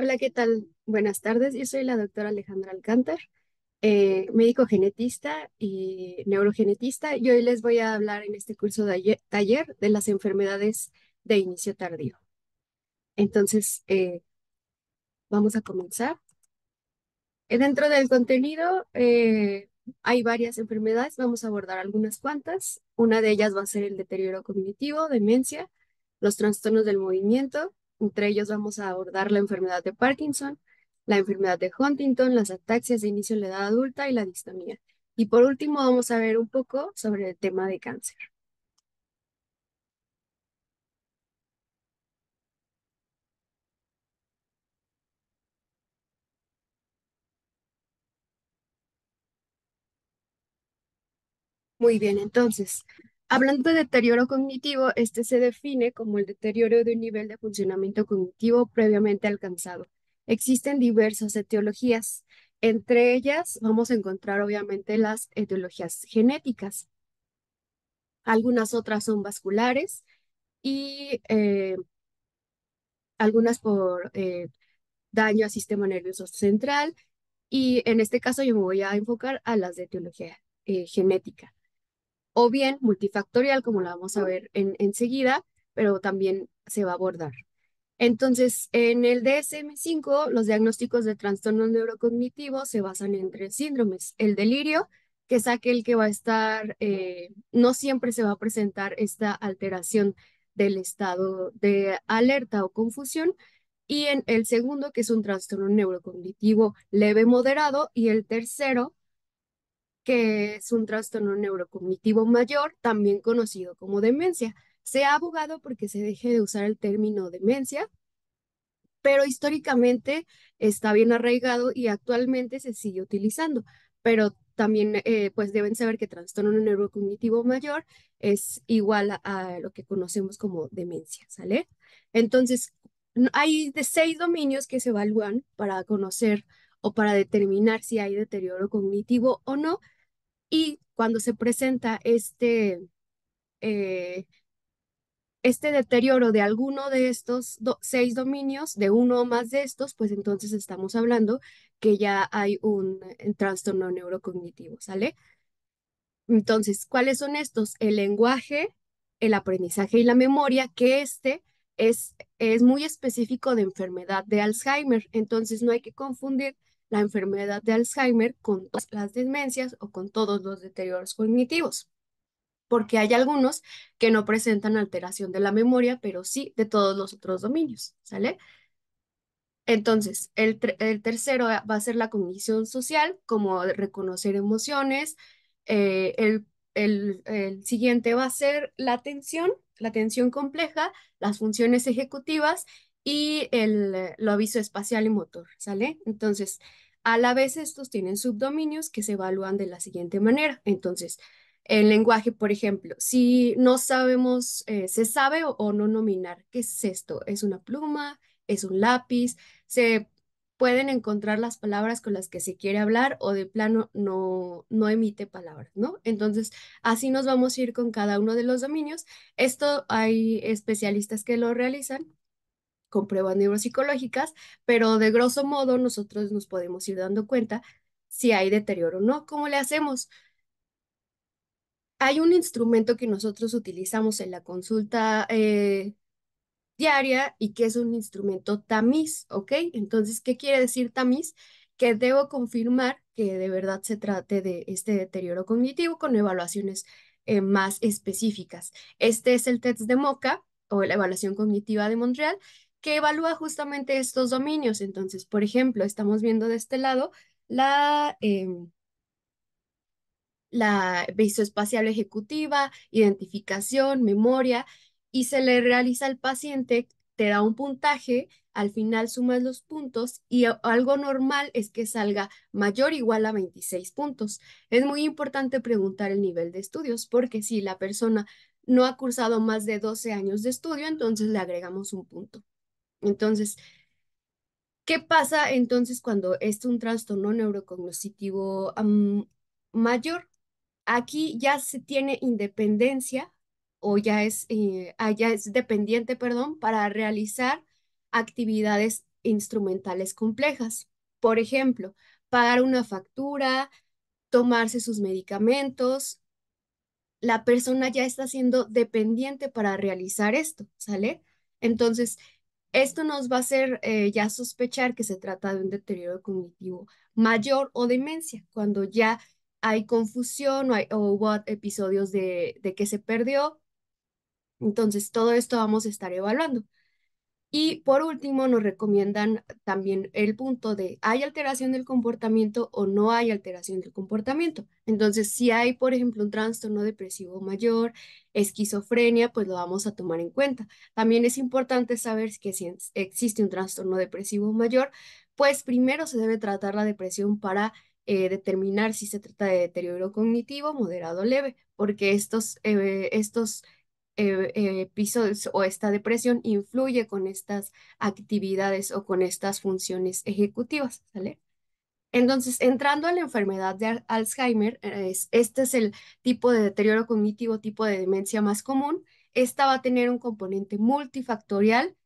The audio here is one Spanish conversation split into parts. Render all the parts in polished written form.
Hola, ¿qué tal? Buenas tardes. Yo soy la doctora Alejandra Alcántar, médico genetista y neurogenetista, y hoy les voy a hablar en este curso de taller de las enfermedades de inicio tardío. Entonces, vamos a comenzar. Dentro del contenido hay varias enfermedades, vamos a abordar algunas cuantas. Una de ellas va a ser el deterioro cognitivo, demencia, los trastornos del movimiento. Entre ellos vamos a abordar la enfermedad de Parkinson, la enfermedad de Huntington, las ataxias de inicio en la edad adulta y la distonía. Y por último vamos a ver un poco sobre el tema de cáncer. Muy bien, entonces, hablando de deterioro cognitivo, este se define como el deterioro de un nivel de funcionamiento cognitivo previamente alcanzado. Existen diversas etiologías. Entre ellas vamos a encontrar obviamente las etiologías genéticas. Algunas otras son vasculares y algunas por daño al sistema nervioso central. Y en este caso yo me voy a enfocar a las de etiología genética, o bien multifactorial, como la vamos a ver enseguida, pero también se va a abordar. Entonces, en el DSM-5, los diagnósticos de trastornos neurocognitivos se basan en tres síndromes. El delirio, que es aquel que va a estar, no siempre se va a presentar esta alteración del estado de alerta o confusión. Y en el segundo, que es un trastorno neurocognitivo leve moderado. Y el tercero, que es un trastorno neurocognitivo mayor, también conocido como demencia. Se ha abogado porque se deje de usar el término demencia, pero históricamente está bien arraigado y actualmente se sigue utilizando. Pero también, pues deben saber que trastorno neurocognitivo mayor es igual a lo que conocemos como demencia, ¿sale? Entonces, hay de 6 dominios que se evalúan para conocer o para determinar si hay deterioro cognitivo o no, y cuando se presenta eh, este deterioro de alguno de estos 6 dominios, de uno o más de estos, pues entonces estamos hablando que ya hay un trastorno neurocognitivo, ¿sale? Entonces, ¿cuáles son estos? El lenguaje, el aprendizaje y la memoria, que es muy específico de enfermedad de Alzheimer. Entonces, no hay que confundir la enfermedad de Alzheimer con todas las demencias o con todos los deterioros cognitivos, porque hay algunos que no presentan alteración de la memoria, pero sí de todos los otros dominios, ¿sale? Entonces, el tercero va a ser la cognición social, como de reconocer emociones. Eh, el, el siguiente va a ser la atención compleja, las funciones ejecutivas y lo aviso espacial y motor, ¿sale? Entonces, a la vez estos tienen subdominios que se evalúan de la siguiente manera. Entonces, el lenguaje, por ejemplo, si no sabemos, se sabe o no nominar, ¿qué es esto? ¿Es una pluma? ¿Es un lápiz? Se pueden encontrar las palabras con las que se quiere hablar o de plano no emite palabras, ¿no? Entonces, así nos vamos a ir con cada uno de los dominios. Esto hay especialistas que lo realizan con pruebas neuropsicológicas, pero de grosso modo nosotros nos podemos ir dando cuenta si hay deterioro o no. ¿Cómo le hacemos? Hay un instrumento que nosotros utilizamos en la consulta diaria y que es un instrumento tamiz, ¿ok? Entonces, ¿qué quiere decir tamiz? Que debo confirmar que de verdad se trate de este deterioro cognitivo con evaluaciones más específicas. Este es el test de MoCA o la evaluación cognitiva de Montreal, que evalúa justamente estos dominios. Entonces, por ejemplo, estamos viendo de este lado la... la visoespacial ejecutiva, identificación, memoria, y se le realiza al paciente, te da un puntaje, al final sumas los puntos y algo normal es que salga mayor o igual a 26 puntos. Es muy importante preguntar el nivel de estudios porque si la persona no ha cursado más de 12 años de estudio, entonces le agregamos un punto. Entonces, ¿qué pasa entonces cuando es un trastorno neurocognitivo mayor? Aquí ya se tiene independencia o ya es dependiente, perdón, para realizar actividades instrumentales complejas. Por ejemplo, pagar una factura, tomarse sus medicamentos, la persona ya está siendo dependiente para realizar esto, ¿sale? Entonces, esto nos va a hacer ya sospechar que se trata de un deterioro cognitivo mayor o demencia, cuando ya hay confusión o hubo episodios de que se perdió. Entonces, todo esto vamos a estar evaluando. Y por último, nos recomiendan también el punto de, ¿hay alteración del comportamiento o no hay alteración del comportamiento? Entonces, si hay, por ejemplo, un trastorno depresivo mayor, esquizofrenia, pues lo vamos a tomar en cuenta. También es importante saber que si existe un trastorno depresivo mayor, pues primero se debe tratar la depresión para determinar si se trata de deterioro cognitivo, moderado o leve, porque estos episodios o esta depresión influye con estas actividades o con estas funciones ejecutivas, ¿sale? Entonces, entrando a la enfermedad de Alzheimer, este es el tipo de deterioro cognitivo, tipo de demencia más común. Esta va a tener un componente multifactorial,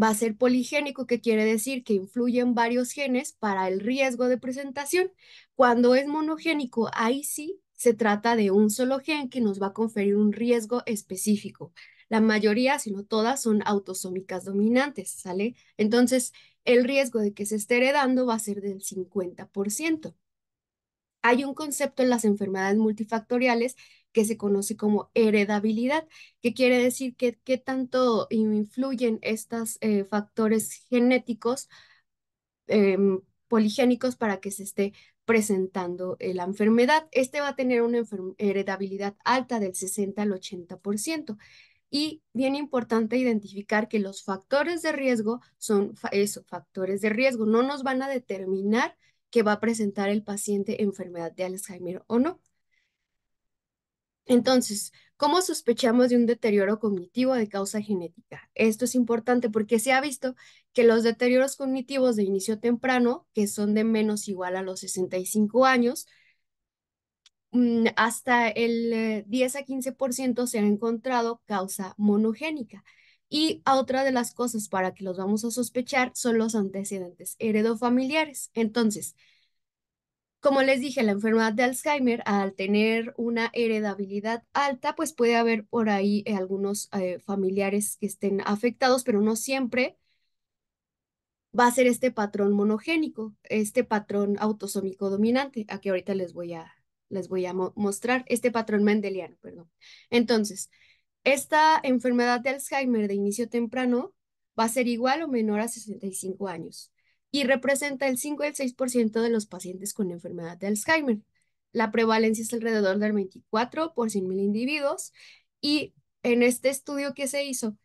va a ser poligénico, que quiere decir que influyen varios genes para el riesgo de presentación. Cuando es monogénico, ahí sí se trata de un solo gen que nos va a conferir un riesgo específico. La mayoría, si no todas, son autosómicas dominantes, ¿sale? Entonces, el riesgo de que se esté heredando va a ser del 50%. Hay un concepto en las enfermedades multifactoriales que se conoce como heredabilidad, que quiere decir que qué tanto influyen estos factores genéticos poligénicos para que se esté presentando la enfermedad. Este va a tener una heredabilidad alta del 60 al 80%. Y bien importante identificar que los factores de riesgo son eso, factores de riesgo. No nos van a determinar que va a presentar el paciente enfermedad de Alzheimer o no. Entonces, ¿cómo sospechamos de un deterioro cognitivo de causa genética? Esto es importante porque se ha visto que los deterioros cognitivos de inicio temprano, que son de menos igual a los 65 años, hasta el 10 a 15% se ha encontrado causa monogénica. Y a otra de las cosas para que los vamos a sospechar son los antecedentes heredofamiliares. Entonces, como les dije, la enfermedad de Alzheimer, al tener una heredabilidad alta, pues puede haber por ahí algunos familiares que estén afectados, pero no siempre va a ser este patrón monogénico, este patrón autosómico dominante, a que ahorita les voy a mostrar, este patrón mendeliano, perdón. Entonces, esta enfermedad de Alzheimer de inicio temprano va a ser igual o menor a 65 años y representa el 5 y el 6% de los pacientes con enfermedad de Alzheimer. La prevalencia es alrededor del 24 por 100.000 individuos y en este estudio que se hizo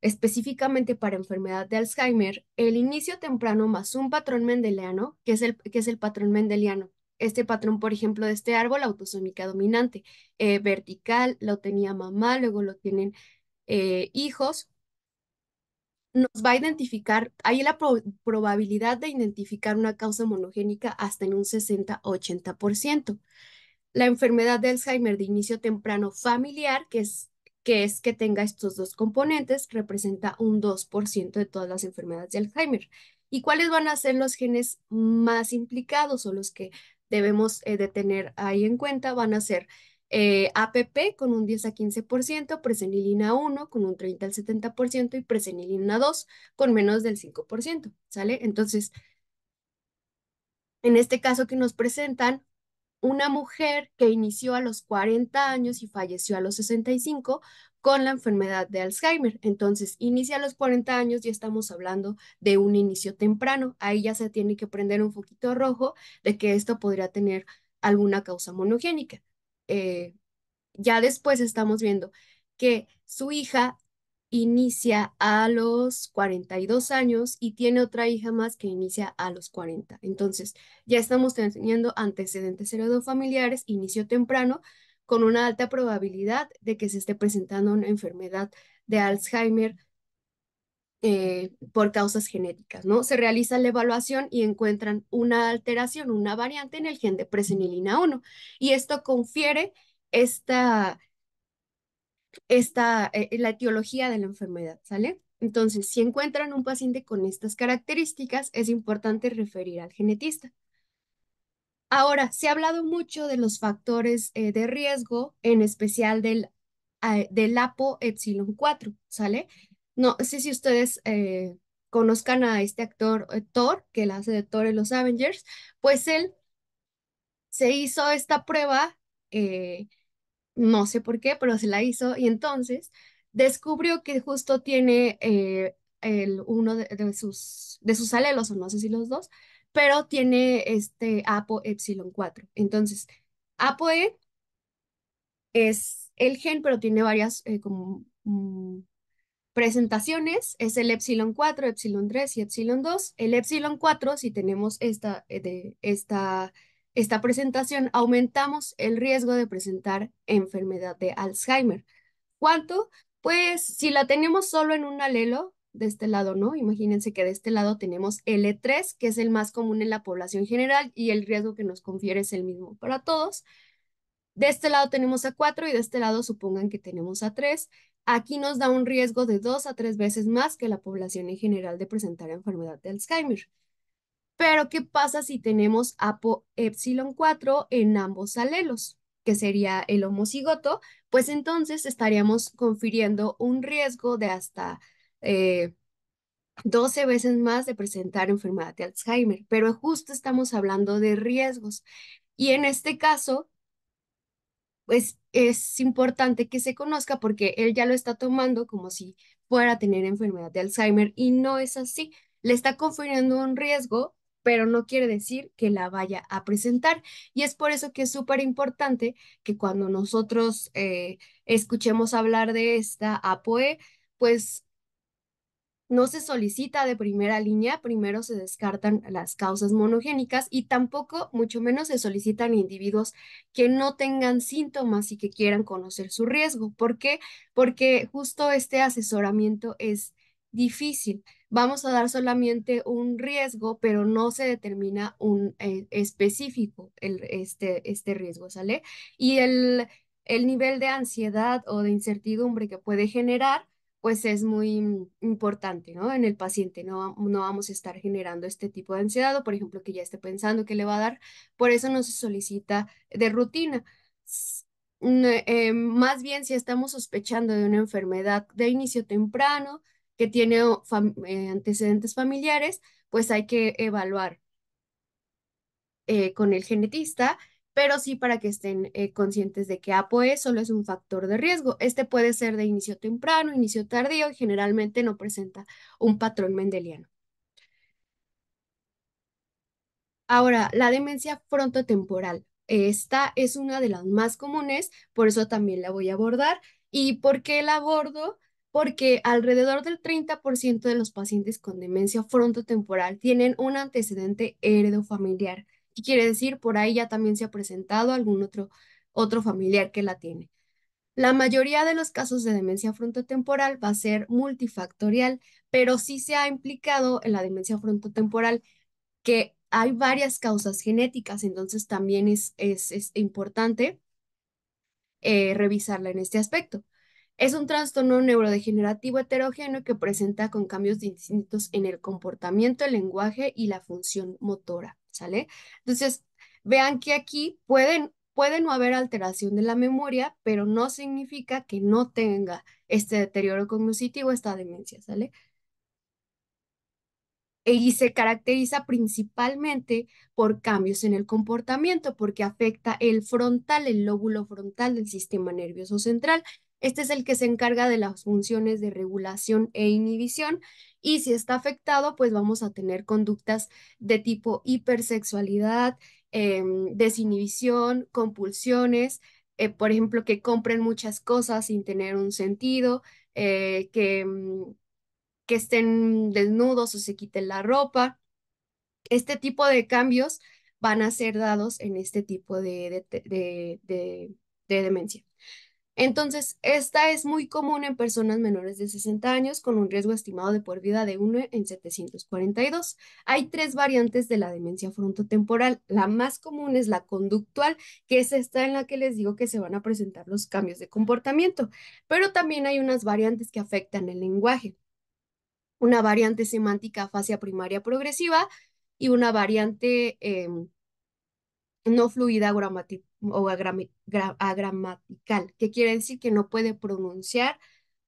específicamente para enfermedad de Alzheimer, el inicio temprano más un patrón mendeliano, que es el patrón mendeliano. Este patrón, por ejemplo, de este árbol, autosómica dominante, vertical, lo tenía mamá, luego lo tienen hijos, nos va a identificar, hay la probabilidad de identificar una causa monogénica hasta en un 60-80%. La enfermedad de Alzheimer de inicio temprano familiar, que tenga estos dos componentes, representa un 2% de todas las enfermedades de Alzheimer. ¿Y cuáles van a ser los genes más implicados o los que debemos de tener ahí en cuenta? Van a ser APP con un 10 a 15%, presenilina 1 con un 30 al 70% y presenilina 2 con menos del 5%, ¿sale? Entonces, en este caso que nos presentan, una mujer que inició a los 40 años y falleció a los 65 con la enfermedad de Alzheimer. Entonces, inicia a los 40 años, ya estamos hablando de un inicio temprano. Ahí ya se tiene que prender un foquito rojo de que esto podría tener alguna causa monogénica. Eh, ya después estamos viendo que su hija inicia a los 42 años y tiene otra hija más que inicia a los 40. Entonces, ya estamos teniendo antecedentes heredofamiliares, inicio temprano, con una alta probabilidad de que se esté presentando una enfermedad de Alzheimer por causas genéticas, ¿no? Se realiza la evaluación y encuentran una alteración, una variante en el gen de presenilina 1 y esto confiere esta la etiología de la enfermedad, ¿sale? Entonces, si encuentran un paciente con estas características, es importante referir al genetista. Ahora, se ha hablado mucho de los factores de riesgo, en especial del APO epsilon 4, ¿sale? No sé si ustedes conozcan a este actor Thor, que la hace de Thor en los Avengers, pues él se hizo esta prueba, eh, no sé por qué, pero se la hizo y entonces descubrió que justo tiene uno de sus alelos, o no sé si los dos, pero tiene este APO epsilon 4. Entonces, APOE es el gen, pero tiene varias como presentaciones. Es el epsilon 4, epsilon 3 y epsilon 2. El epsilon 4, si tenemos esta presentación, aumentamos el riesgo de presentar enfermedad de Alzheimer. ¿Cuánto? Pues si la tenemos solo en un alelo, de este lado, ¿no? Imagínense que de este lado tenemos L3, que es el más común en la población general y el riesgo que nos confiere es el mismo para todos. De este lado tenemos a 4 y de este lado supongan que tenemos a 3. Aquí nos da un riesgo de 2 a 3 veces más que la población en general de presentar enfermedad de Alzheimer. Pero, ¿qué pasa si tenemos apo epsilon 4 en ambos alelos, que sería el homocigoto? Pues entonces estaríamos confiriendo un riesgo de hasta eh, 12 veces más de presentar enfermedad de Alzheimer, pero justo estamos hablando de riesgos. Y en este caso, pues es importante que se conozca porque él ya lo está tomando como si fuera a tener enfermedad de Alzheimer y no es así. Le está confiriendo un riesgo, pero no quiere decir que la vaya a presentar. Y es por eso que es súper importante que cuando nosotros escuchemos hablar de esta APOE, pues no se solicita de primera línea, primero se descartan las causas monogénicas y tampoco, mucho menos, se solicitan individuos que no tengan síntomas y que quieran conocer su riesgo. ¿Por qué? Porque justo este asesoramiento es difícil. Vamos a dar solamente un riesgo, pero no se determina un específico este riesgo, ¿sale? Y el nivel de ansiedad o de incertidumbre que puede generar pues es muy importante, ¿no? En el paciente no vamos a estar generando este tipo de ansiedad o, por ejemplo, que ya esté pensando que le va a dar. Por eso no se solicita de rutina. Más bien, si estamos sospechando de una enfermedad de inicio temprano que tiene antecedentes familiares, pues hay que evaluar con el genetista, pero sí para que estén conscientes de que APOE solo es un factor de riesgo. Este puede ser de inicio temprano, inicio tardío y generalmente no presenta un patrón mendeliano. Ahora, la demencia frontotemporal. Esta es una de las más comunes, por eso también la voy a abordar. ¿Y por qué la abordo? Porque alrededor del 30% de los pacientes con demencia frontotemporal tienen un antecedente heredofamiliar. ¿Qué quiere decir? Por ahí ya también se ha presentado algún otro familiar que la tiene. La mayoría de los casos de demencia frontotemporal va a ser multifactorial, pero sí se ha implicado en la demencia frontotemporal que hay varias causas genéticas, entonces también es importante revisarla en este aspecto. Es un trastorno neurodegenerativo heterogéneo que presenta con cambios distintos en el comportamiento, el lenguaje y la función motora, ¿sale? Entonces, vean que aquí puede no haber alteración de la memoria, pero no significa que no tenga este deterioro cognitivo, esta demencia, ¿sale? Y se caracteriza principalmente por cambios en el comportamiento, porque afecta el frontal, el lóbulo frontal del sistema nervioso central. Este es el que se encarga de las funciones de regulación e inhibición. Y si está afectado, pues vamos a tener conductas de tipo hipersexualidad, desinhibición, compulsiones, por ejemplo, que compren muchas cosas sin tener un sentido, que estén desnudos o se quiten la ropa. Este tipo de cambios van a ser dados en este tipo de demencia. Entonces, esta es muy común en personas menores de 60 años con un riesgo estimado de por vida de 1 en 742. Hay tres variantes de la demencia frontotemporal. La más común es la conductual, que es esta en la que les digo que se van a presentar los cambios de comportamiento, pero también hay unas variantes que afectan el lenguaje. una variante semántica afasia primaria progresiva y una variante no fluida o agramatical, que quiere decir que no puede pronunciar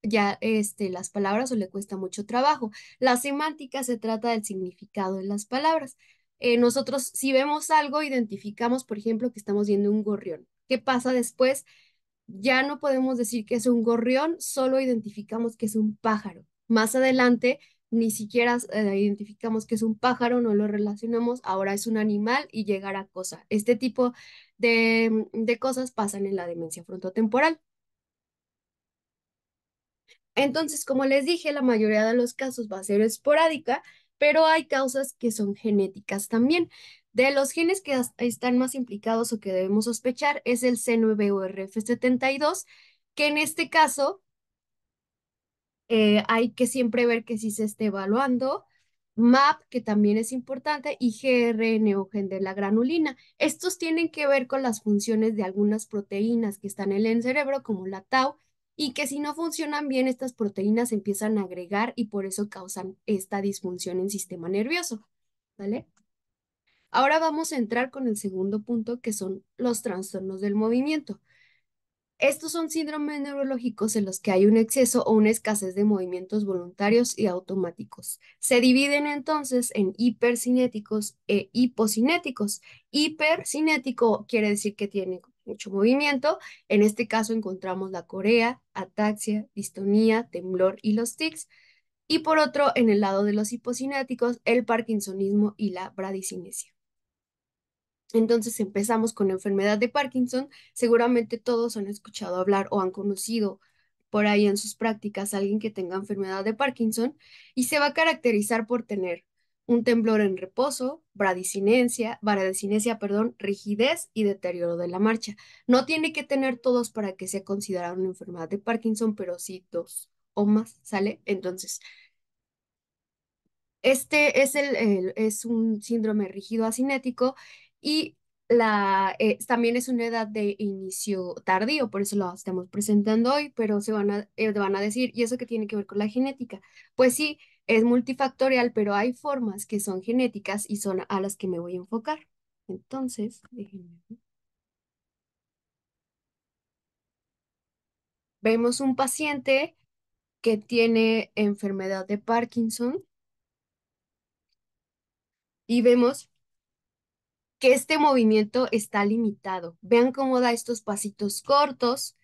ya las palabras o le cuesta mucho trabajo. La semántica se trata del significado de las palabras. Nosotros, si vemos algo, identificamos, por ejemplo, que estamos viendo un gorrión. ¿Qué pasa después? Ya no podemos decir que es un gorrión, solo identificamos que es un pájaro. Más adelante, ni siquiera identificamos que es un pájaro, no lo relacionamos, ahora es un animal y llegará cosa. Este tipo de cosas pasan en la demencia frontotemporal. Entonces, como les dije, la mayoría de los casos va a ser esporádica, pero hay causas que son genéticas también. De los genes que están más implicados o que debemos sospechar es el C9orf72, que en este caso hay que siempre ver que sí se esté evaluando. MAP, que también es importante, y GRN o gen de la granulina. Estos tienen que ver con las funciones de algunas proteínas que están en el cerebro, como la tau, y que si no funcionan bien, estas proteínas empiezan a agregar y por eso causan esta disfunción en el sistema nervioso. ¿Vale? Ahora vamos a entrar con el segundo punto, que son los trastornos del movimiento. Estos son síndromes neurológicos en los que hay un exceso o una escasez de movimientos voluntarios y automáticos. Se dividen entonces en hipercinéticos e hipocinéticos. Hipercinético quiere decir que tiene mucho movimiento. En este caso encontramos la corea, ataxia, distonía, temblor y los tics. Y por otro, en el lado de los hipocinéticos, el parkinsonismo y la bradicinesia. Entonces empezamos con la enfermedad de Parkinson. Seguramente todos han escuchado hablar o han conocido por ahí en sus prácticas a alguien que tenga enfermedad de Parkinson y se va a caracterizar por tener un temblor en reposo, bradicinesia, perdón, rigidez y deterioro de la marcha. No tiene que tener todos para que sea considerada una enfermedad de Parkinson, pero sí dos o más, ¿sale? Entonces, este es, es un síndrome rígido asinético y también es una edad de inicio tardío, por eso lo estamos presentando hoy, pero van a decir, ¿y eso qué tiene que ver con la genética? Pues sí, es multifactorial, pero hay formas que son genéticas y son a las que me voy a enfocar. Entonces, déjenme ver. Vemos un paciente que tiene enfermedad de Parkinson y vemos que este movimiento está limitado. Vean cómo da estos pasitos cortos,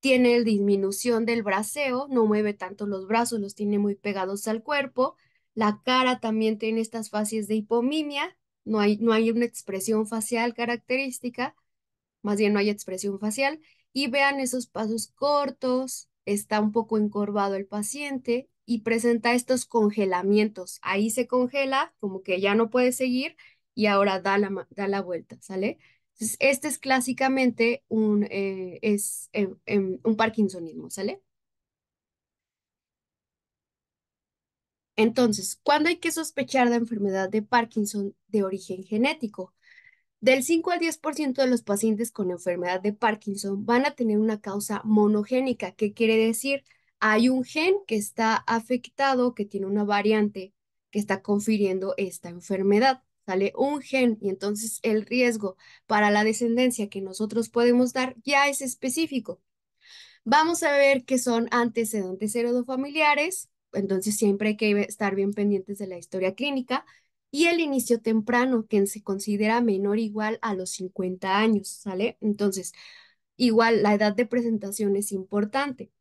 tiene disminución del braceo, no mueve tanto los brazos, los tiene muy pegados al cuerpo. La cara también tiene estas fases de hipomimia, no hay una expresión facial característica, más bien no hay expresión facial, y vean esos pasos cortos, está un poco encorvado el paciente y presenta estos congelamientos. Ahí se congela, como que ya no puede seguir y ahora da la vuelta, ¿sale? Entonces, este es clásicamente un parkinsonismo, ¿sale? Entonces, ¿cuándo hay que sospechar de enfermedad de Parkinson de origen genético? Del 5 al 10% de los pacientes con enfermedad de Parkinson van a tener una causa monogénica, que quiere decir hay un gen que está afectado, que tiene una variante que está confiriendo esta enfermedad. Sale un gen y entonces el riesgo para la descendencia que nosotros podemos dar ya es específico. Vamos a ver qué son antecedentes heredofamiliares, entonces siempre hay que estar bien pendientes de la historia clínica y el inicio temprano, que se considera menor o igual a los 50 años, ¿sale? Entonces, igual la edad de presentación es importante.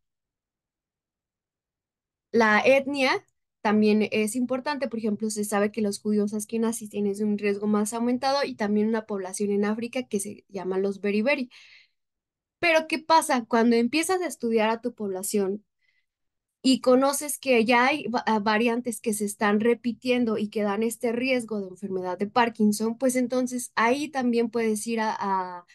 La etnia también es importante, por ejemplo, se sabe que los judíos askenazis tienen un riesgo más aumentado y también una población en África que se llama los beriberi. Pero ¿qué pasa? Cuando empiezas a estudiar a tu población y conoces que ya hay variantes que se están repitiendo y que dan este riesgo de enfermedad de Parkinson, pues entonces ahí también puedes ir a-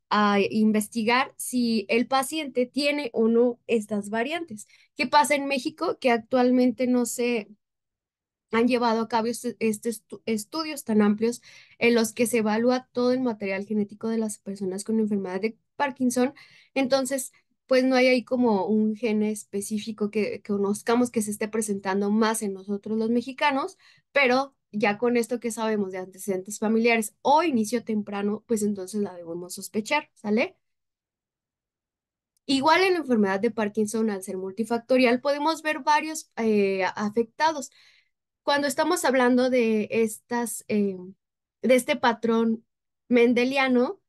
a investigar si el paciente tiene o no estas variantes. ¿Qué pasa en México? Que actualmente no se han llevado a cabo estudios tan amplios en los que se evalúa todo el material genético de las personas con enfermedad de Parkinson. Entonces, pues no hay ahí como un gen específico que conozcamos que se esté presentando más en nosotros los mexicanos, pero ya con esto que sabemos de antecedentes familiares o inicio temprano, pues entonces la debemos sospechar, ¿sale? Igual en la enfermedad de Parkinson, al ser multifactorial, podemos ver varios afectados. Cuando estamos hablando de de este patrón mendeliano,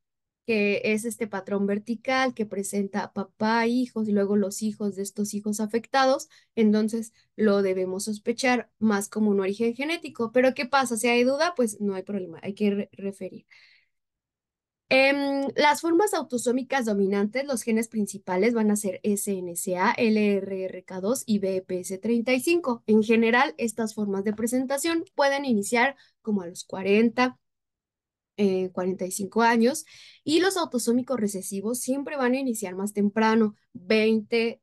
que es este patrón vertical que presenta papá, hijos y luego los hijos de estos hijos afectados, entonces lo debemos sospechar más como un origen genético. Pero ¿qué pasa? Si hay duda, pues no hay problema, hay que referir. Las formas autosómicas dominantes, los genes principales van a ser SNCA, LRRK2 y BPS35. En general, estas formas de presentación pueden iniciar como a los 45 años, y los autosómicos recesivos siempre van a iniciar más temprano, 20,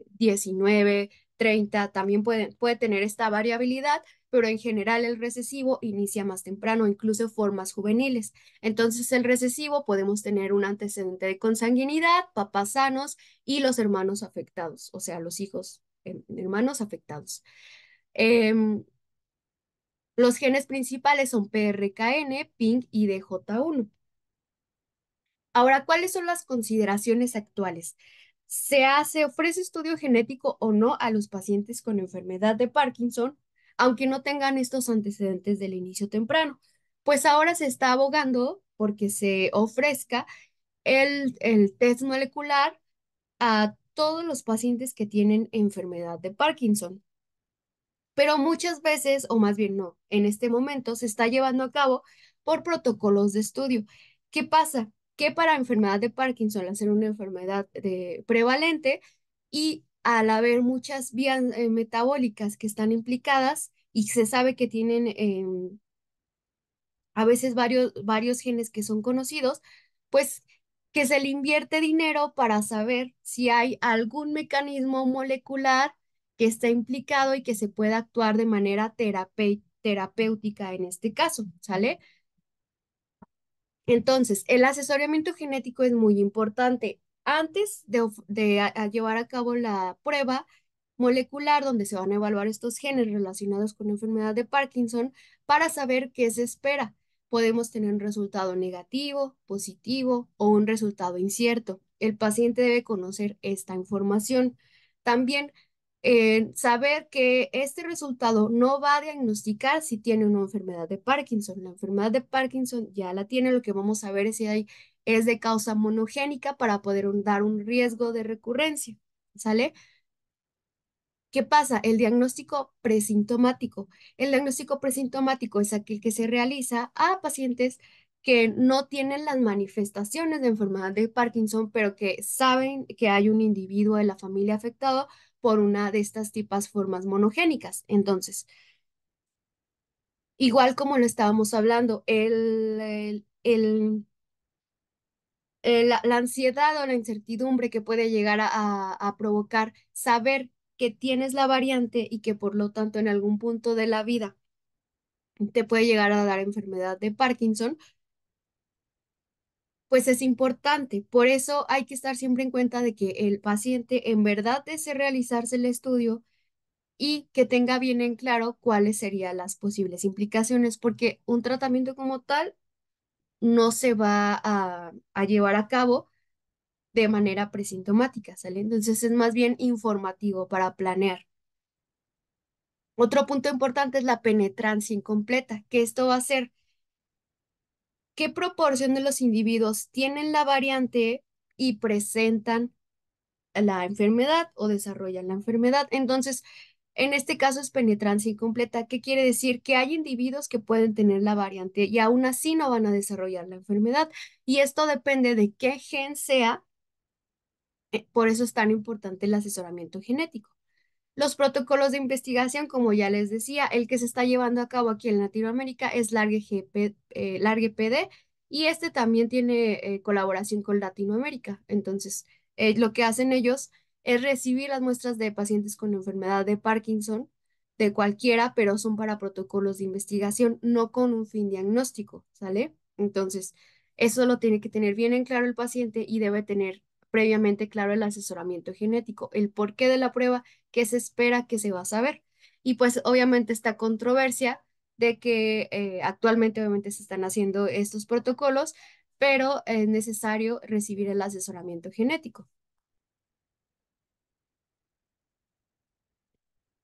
19, 30, también puede tener esta variabilidad, pero en general el recesivo inicia más temprano, incluso formas juveniles. Entonces, el recesivo podemos tener un antecedente de consanguinidad, papás sanos y los hermanos afectados, o sea, los hijos, hermanos afectados. Em, los genes principales son PRKN, PINK y DJ1. Ahora, ¿cuáles son las consideraciones actuales? ¿Se ofrece estudio genético o no a los pacientes con enfermedad de Parkinson, aunque no tengan estos antecedentes del inicio temprano? Pues ahora se está abogando porque se ofrezca el test molecular a todos los pacientes que tienen enfermedad de Parkinson. Pero muchas veces, o más bien no, en este momento se está llevando a cabo por protocolos de estudio. ¿Qué pasa? Que para enfermedad de Parkinson, al ser una enfermedad prevalente y al haber muchas vías metabólicas que están implicadas y se sabe que tienen a veces varios genes que son conocidos, pues que se le invierte dinero para saber si hay algún mecanismo molecular que está implicado y que se pueda actuar de manera terapéutica en este caso, ¿sale? Entonces, el asesoramiento genético es muy importante. Antes de llevar a cabo la prueba molecular donde se van a evaluar estos genes relacionados con la enfermedad de Parkinson para saber qué se espera. Podemos tener un resultado negativo, positivo o un resultado incierto. El paciente debe conocer esta información. También saber que este resultado no va a diagnosticar si tiene una enfermedad de Parkinson. La enfermedad de Parkinson ya la tiene, lo que vamos a ver es si es de causa monogénica para poder dar un riesgo de recurrencia, ¿sale? ¿Qué pasa? El diagnóstico presintomático. El diagnóstico presintomático es aquel que se realiza a pacientes que no tienen las manifestaciones de enfermedad de Parkinson, pero que saben que hay un individuo de la familia afectado por una de estas tipas formas monogénicas. Entonces, igual como lo estábamos hablando, la ansiedad o la incertidumbre que puede llegar a provocar saber que tienes la variante y que por lo tanto en algún punto de la vida te puede llegar a dar enfermedad de Parkinson, pues es importante. Por eso hay que estar siempre en cuenta de que el paciente en verdad desee realizarse el estudio y que tenga bien en claro cuáles serían las posibles implicaciones, porque un tratamiento como tal no se va a llevar a cabo de manera presintomática, ¿sale? Entonces es más bien informativo para planear. Otro punto importante es la penetrancia incompleta, que esto va a ser qué proporción de los individuos tienen la variante y presentan la enfermedad o desarrollan la enfermedad. Entonces, en este caso es penetrancia incompleta. ¿Qué quiere decir? Que hay individuos que pueden tener la variante y aún así no van a desarrollar la enfermedad. Y esto depende de qué gen sea. Por eso es tan importante el asesoramiento genético. Los protocolos de investigación, como ya les decía, el que se está llevando a cabo aquí en Latinoamérica es LARGPD, y este también tiene colaboración con Latinoamérica. Entonces, lo que hacen ellos es recibir las muestras de pacientes con enfermedad de Parkinson, de cualquiera, pero son para protocolos de investigación, no con un fin diagnóstico, ¿sale? Entonces, eso lo tiene que tener bien en claro el paciente y debe tener previamente claro el asesoramiento genético, el porqué de la prueba, qué se espera que se va a saber. Y pues obviamente esta controversia de que actualmente obviamente se están haciendo estos protocolos, pero es necesario recibir el asesoramiento genético.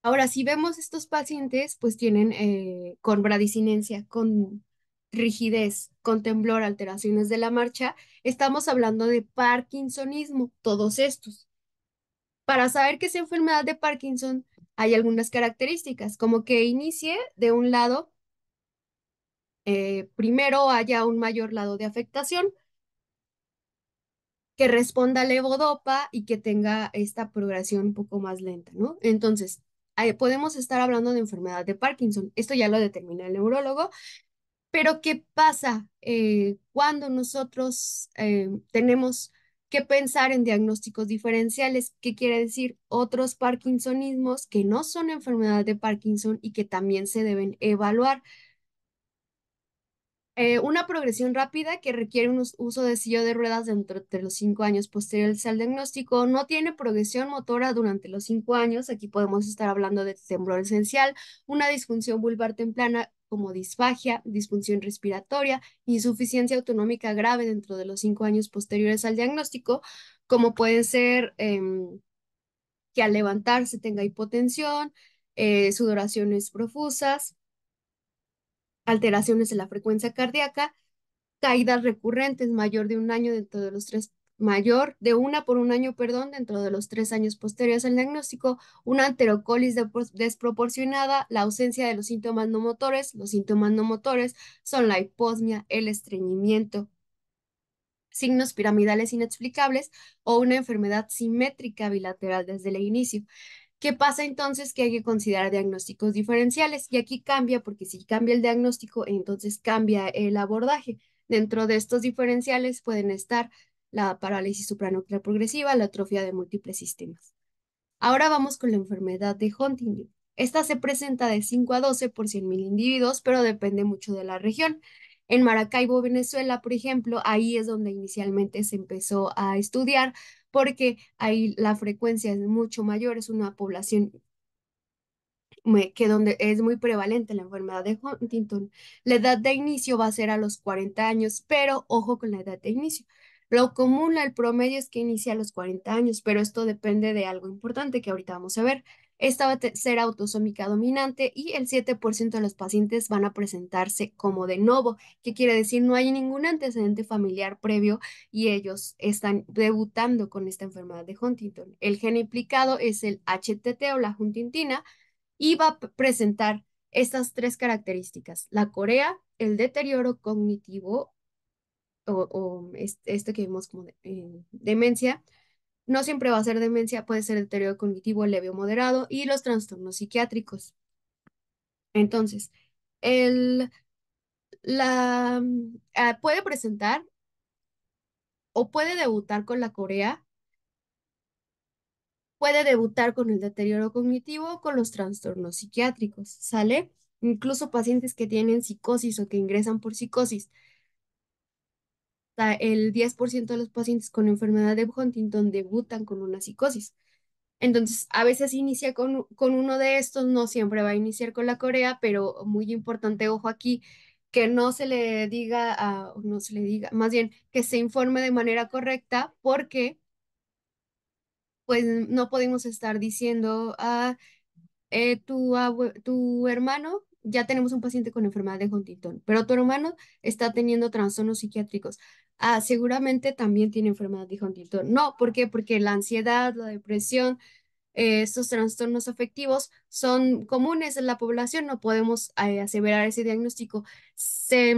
Ahora, si vemos estos pacientes, pues tienen con bradicinencia, con rigidez, con temblor, alteraciones de la marcha, estamos hablando de parkinsonismo, todos estos. Para saber qué es enfermedad de Parkinson, hay algunas características, como que inicie de un lado, primero haya un mayor lado de afectación, que responda al levodopa y que tenga esta progresión un poco más lenta, ¿no? Entonces, podemos estar hablando de enfermedad de Parkinson. Esto ya lo determina el neurólogo, pero ¿qué pasa cuando nosotros tenemos que pensar en diagnósticos diferenciales? ¿Qué quiere decir? Otros parkinsonismos que no son enfermedad de Parkinson y que también se deben evaluar. Una progresión rápida que requiere un uso de silla de ruedas dentro de los 5 años posteriores al diagnóstico. No tiene progresión motora durante los 5 años. Aquí podemos estar hablando de temblor esencial, una disfunción vulvar temprana como disfagia, disfunción respiratoria, insuficiencia autonómica grave dentro de los 5 años posteriores al diagnóstico, como pueden ser que al levantarse tenga hipotensión, sudoraciones profusas, alteraciones en la frecuencia cardíaca, caídas recurrentes mayor de un año dentro de los tres, mayor de una por un año, perdón, dentro de los 3 años posteriores al diagnóstico, una enterocolis desproporcionada, la ausencia de los síntomas no motores son la hiposmia, el estreñimiento, signos piramidales inexplicables o una enfermedad simétrica bilateral desde el inicio. ¿Qué pasa entonces? Que hay que considerar diagnósticos diferenciales y aquí cambia porque si cambia el diagnóstico, entonces cambia el abordaje. Dentro de estos diferenciales pueden estar la parálisis supranuclear progresiva, la atrofia de múltiples sistemas. Ahora vamos con la enfermedad de Huntington. Esta se presenta de 5 a 12 por 100.000 individuos, pero depende mucho de la región. En Maracaibo, Venezuela, por ejemplo, ahí es donde inicialmente se empezó a estudiar porque ahí la frecuencia es mucho mayor, es una población que donde es muy prevalente la enfermedad de Huntington. La edad de inicio va a ser a los 40 años, pero ojo con la edad de inicio. Lo común, el promedio es que inicia a los 40 años, pero esto depende de algo importante que ahorita vamos a ver. Esta va a ser autosómica dominante y el 7% de los pacientes van a presentarse como de novo, que quiere decir no hay ningún antecedente familiar previo y ellos están debutando con esta enfermedad de Huntington. El gen implicado es el HTT o la huntingtina y va a presentar estas tres características: la corea, el deterioro cognitivo esto que vemos como demencia. No siempre va a ser demencia, puede ser deterioro cognitivo leve o moderado y los trastornos psiquiátricos. Entonces, el, puede presentar o puede debutar con la corea, puede debutar con el deterioro cognitivo o con los trastornos psiquiátricos, ¿sale? Incluso pacientes que tienen psicosis o que ingresan por psicosis. El 10% de los pacientes con enfermedad de Huntington debutan con una psicosis. Entonces, a veces inicia con uno de estos, no siempre va a iniciar con la corea, pero muy importante, ojo aquí, que no se le diga, no se le diga, más bien que se informe de manera correcta, porque pues no podemos estar diciendo, tu hermano, ya tenemos un paciente con enfermedad de Huntington, pero tu hermano está teniendo trastornos psiquiátricos. Seguramente también tiene enfermedad de Huntington. No, ¿por qué? Porque la ansiedad, la depresión, estos trastornos afectivos son comunes en la población, no podemos aseverar ese diagnóstico. Se,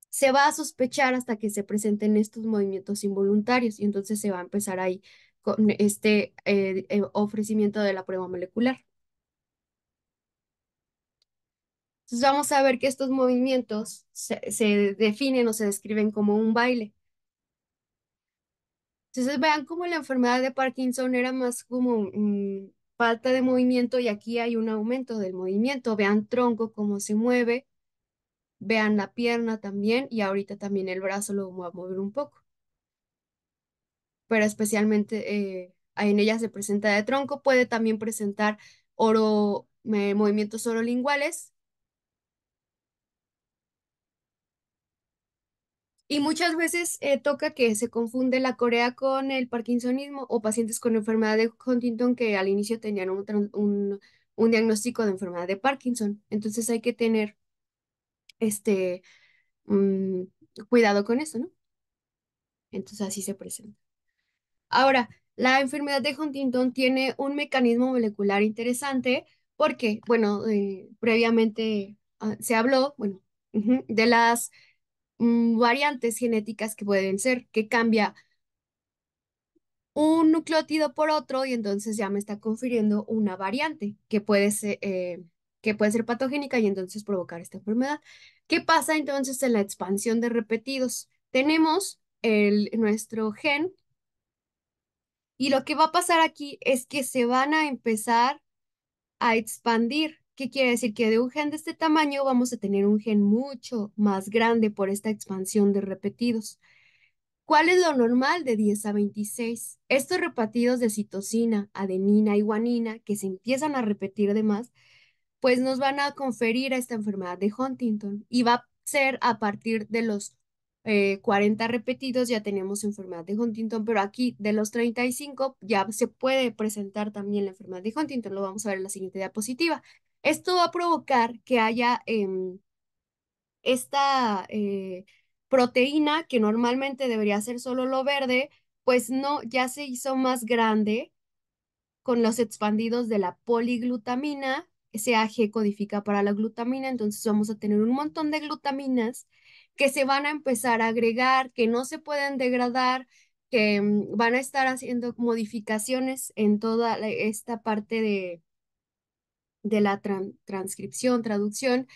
se va a sospechar hasta que se presenten estos movimientos involuntarios y entonces se va a empezar ahí con este ofrecimiento de la prueba molecular. Entonces vamos a ver que estos movimientos se definen o se describen como un baile. Entonces vean cómo la enfermedad de Parkinson era más como falta de movimiento y aquí hay un aumento del movimiento. Vean tronco cómo se mueve, vean la pierna también y ahorita también el brazo lo voy a mover un poco. pero especialmente en ella se presenta de tronco. Puede también presentar movimientos orolinguales. Y muchas veces toca que se confunde la corea con el parkinsonismo o pacientes con enfermedad de Huntington que al inicio tenían un diagnóstico de enfermedad de Parkinson. Entonces hay que tener este mm, cuidado con eso, ¿no? Entonces así se presenta. Ahora, la enfermedad de Huntington tiene un mecanismo molecular interesante porque, bueno, previamente se habló, bueno, de las variantes genéticas que pueden ser, que cambia un nucleótido por otro y entonces ya me está confiriendo una variante que puede ser patogénica y entonces provocar esta enfermedad. ¿Qué pasa entonces en la expansión de repetidos? Tenemos nuestro gen y lo que va a pasar aquí es que se van a empezar a expandir. ¿Qué quiere decir? Que de un gen de este tamaño vamos a tener un gen mucho más grande por esta expansión de repetidos. ¿Cuál es lo normal de 10 a 26? Estos repetidos de citosina, adenina y guanina que se empiezan a repetir de más, pues nos van a conferir a esta enfermedad de Huntington y va a ser a partir de los 40 repetidos ya tenemos enfermedad de Huntington, pero aquí de los 35 ya se puede presentar también la enfermedad de Huntington, lo vamos a ver en la siguiente diapositiva. Esto va a provocar que haya esta proteína que normalmente debería ser solo lo verde, pues no, ya se hizo más grande con los expandidos de la poliglutamina. Ese AG codifica para la glutamina, entonces vamos a tener un montón de glutaminas que se van a empezar a agregar, que no se pueden degradar, que van a estar haciendo modificaciones en toda esta parte de la transcripción, traducción,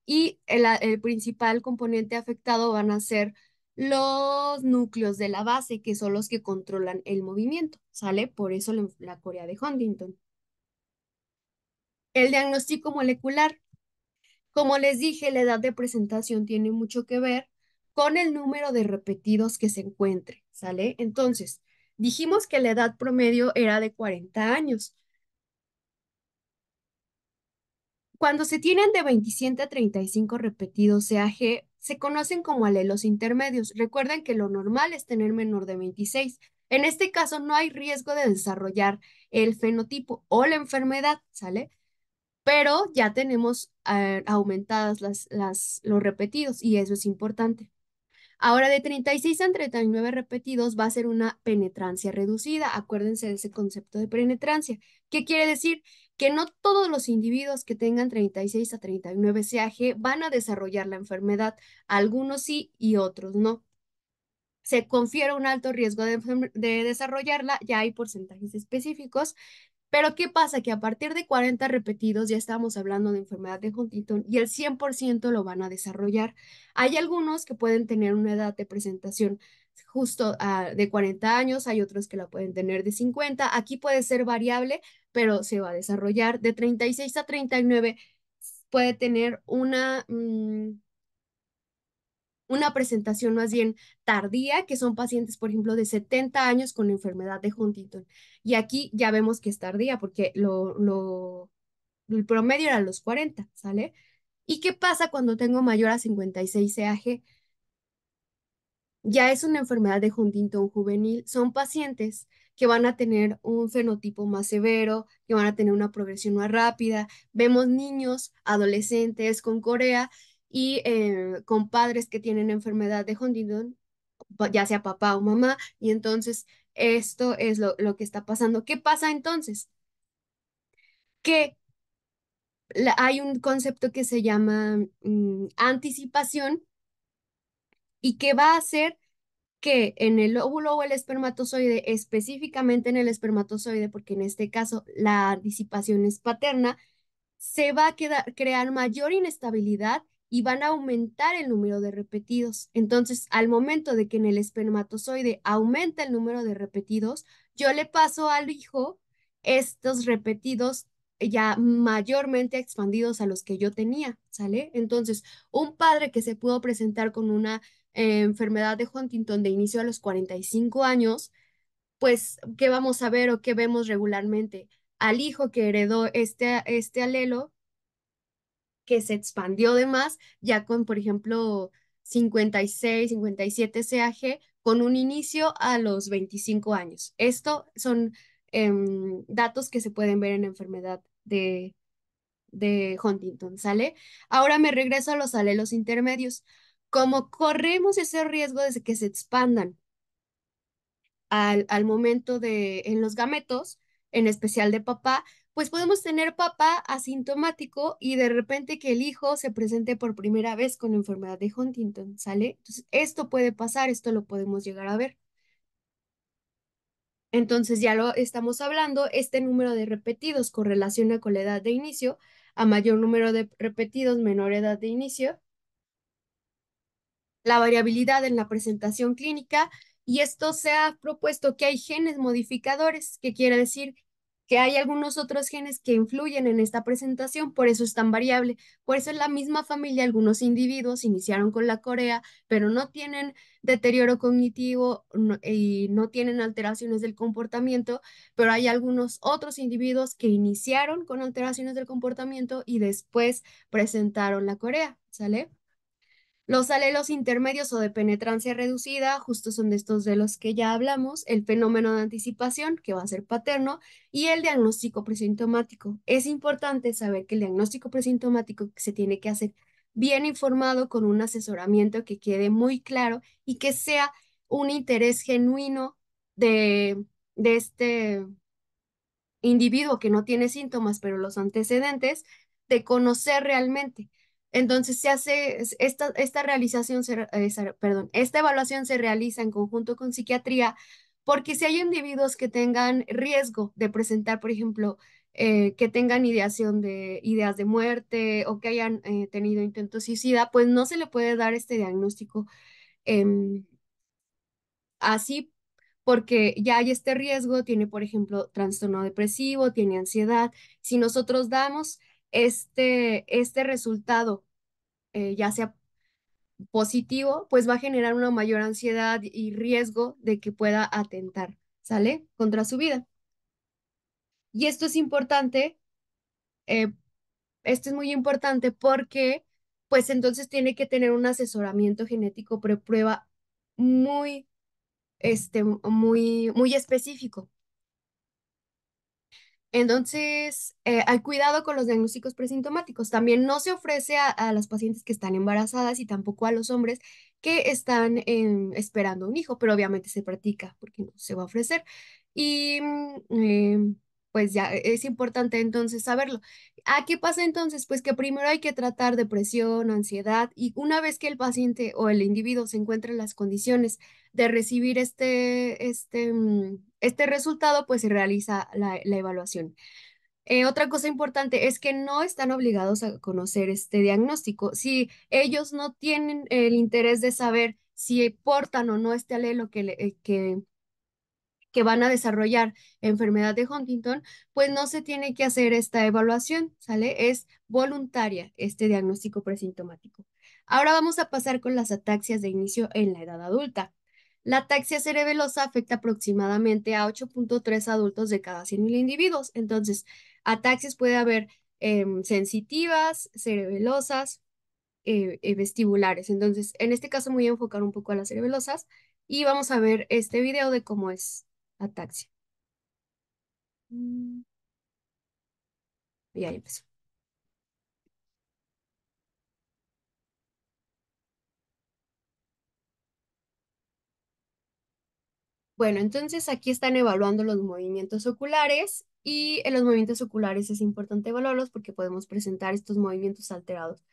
y el principal componente afectado van a ser los núcleos de la base, que son los que controlan el movimiento, ¿sale? Por eso la corea de Huntington. El diagnóstico molecular, como les dije, la edad de presentación tiene mucho que ver con el número de repetidos que se encuentre, ¿sale? Entonces, dijimos que la edad promedio era de 40 años. Cuando se tienen de 27 a 35 repetidos CAG, se conocen como alelos intermedios. Recuerden que lo normal es tener menor de 26. En este caso, no hay riesgo de desarrollar el fenotipo o la enfermedad, ¿sale? Pero ya tenemos aumentadas los repetidos y eso es importante. Ahora, de 36 a 39 repetidos va a ser una penetrancia reducida. Acuérdense de ese concepto de penetrancia. ¿Qué quiere decir? Que no todos los individuos que tengan 36 a 39 CAG van a desarrollar la enfermedad. Algunos sí y otros no. Se confiere un alto riesgo de desarrollarla, ya hay porcentajes específicos, pero ¿qué pasa? Que a partir de 40 repetidos ya estamos hablando de enfermedad de Huntington y el 100% lo van a desarrollar. Hay algunos que pueden tener una edad de presentación justo de 40 años, hay otros que la pueden tener de 50. Aquí puede ser variable, pero se va a desarrollar. De 36 a 39 puede tener una presentación más bien tardía, que son pacientes, por ejemplo, de 70 años con enfermedad de Huntington. Y aquí ya vemos que es tardía porque el promedio era los 40, ¿sale? ¿Y qué pasa cuando tengo mayor a 56 CAG? Ya es una enfermedad de Huntington juvenil. Son pacientes que van a tener un fenotipo más severo, que van a tener una progresión más rápida. Vemos niños, adolescentes con corea y con padres que tienen enfermedad de Huntington, ya sea papá o mamá. Y entonces esto es lo que está pasando. ¿Qué pasa entonces? Que hay un concepto que se llama anticipación y que va a hacer que en el óvulo o el espermatozoide, específicamente en el espermatozoide, porque en este caso la disipación es paterna, se va a crear mayor inestabilidad y van a aumentar el número de repetidos. Entonces, al momento de que en el espermatozoide aumenta el número de repetidos, yo le paso al hijo estos repetidos ya mayormente expandidos a los que yo tenía, ¿sale? Entonces, un padre que se pudo presentar con una enfermedad de Huntington de inicio a los 45 años, pues, ¿qué vamos a ver o qué vemos regularmente? Al hijo que heredó este alelo, que se expandió de más, ya con, por ejemplo, 56, 57 CAG, con un inicio a los 25 años. Esto son datos que se pueden ver en la enfermedad de Huntington, ¿sale? Ahora me regreso a los alelos intermedios. Como corremos ese riesgo de que se expandan al momento en los gametos, en especial de papá, pues podemos tener papá asintomático y de repente que el hijo se presente por primera vez con la enfermedad de Huntington, ¿sale? Entonces, esto puede pasar, esto lo podemos llegar a ver. Entonces, ya lo estamos hablando, este número de repetidos correlaciona con la edad de inicio, a mayor número de repetidos, menor edad de inicio, la variabilidad en la presentación clínica y esto se ha propuesto que hay genes modificadores, que quiere decir que hay algunos otros genes que influyen en esta presentación, por eso es tan variable. Por eso en la misma familia algunos individuos iniciaron con la corea, pero no tienen deterioro cognitivo y no tienen alteraciones del comportamiento, pero hay algunos otros individuos que iniciaron con alteraciones del comportamiento y después presentaron la corea, ¿sale? Los alelos intermedios o de penetrancia reducida, justo son de estos de los que ya hablamos, el fenómeno de anticipación, que va a ser paterno, y el diagnóstico presintomático. Es importante saber que el diagnóstico presintomático se tiene que hacer bien informado con un asesoramiento que quede muy claro y que sea un interés genuino de este individuo que no tiene síntomas, pero los antecedentes, de conocer realmente. Entonces se hace, esta realización, perdón, esta evaluación se realiza en conjunto con psiquiatría, porque si hay individuos que tengan riesgo de presentar, por ejemplo, que tengan ideación de ideas de muerte o que hayan tenido intentos suicida, pues no se le puede dar este diagnóstico em, así porque ya hay este riesgo, tiene, por ejemplo, trastorno depresivo, tiene ansiedad. Si nosotros damos este resultado, ya sea positivo, pues va a generar una mayor ansiedad y riesgo de que pueda atentar, ¿sale? Contra su vida. Y esto es importante, eh, esto es muy importante porque, pues entonces tiene que tener un asesoramiento genético preprueba muy, muy específico. Entonces, hay cuidado con los diagnósticos presintomáticos. También no se ofrece a las pacientes que están embarazadas y tampoco a los hombres que están esperando un hijo, pero obviamente se practica porque no se va a ofrecer. Y pues ya es importante entonces saberlo. ¿A qué pasa entonces? Pues que primero hay que tratar depresión, ansiedad y una vez que el paciente o el individuo se encuentra en las condiciones de recibir este resultado, pues se realiza la evaluación. Otra cosa importante es que no están obligados a conocer este diagnóstico. Si ellos no tienen el interés de saber si portan o no este alelo que van a desarrollar enfermedad de Huntington, pues no se tiene que hacer esta evaluación, ¿sale? Es voluntaria este diagnóstico presintomático. Ahora vamos a pasar con las ataxias de inicio en la edad adulta. La ataxia cerebelosa afecta aproximadamente a 8.3 adultos de cada 100.000 individuos. Entonces, ataxias puede haber sensitivas, cerebelosas, vestibulares. Entonces, en este caso me voy a enfocar un poco a las cerebelosas y vamos a ver este video de cómo es ataxia. Mm, Y ahí empezó. Bueno, entonces aquí están evaluando los movimientos oculares y en los movimientos oculares es importante evaluarlos porque podemos presentar estos movimientos alterados,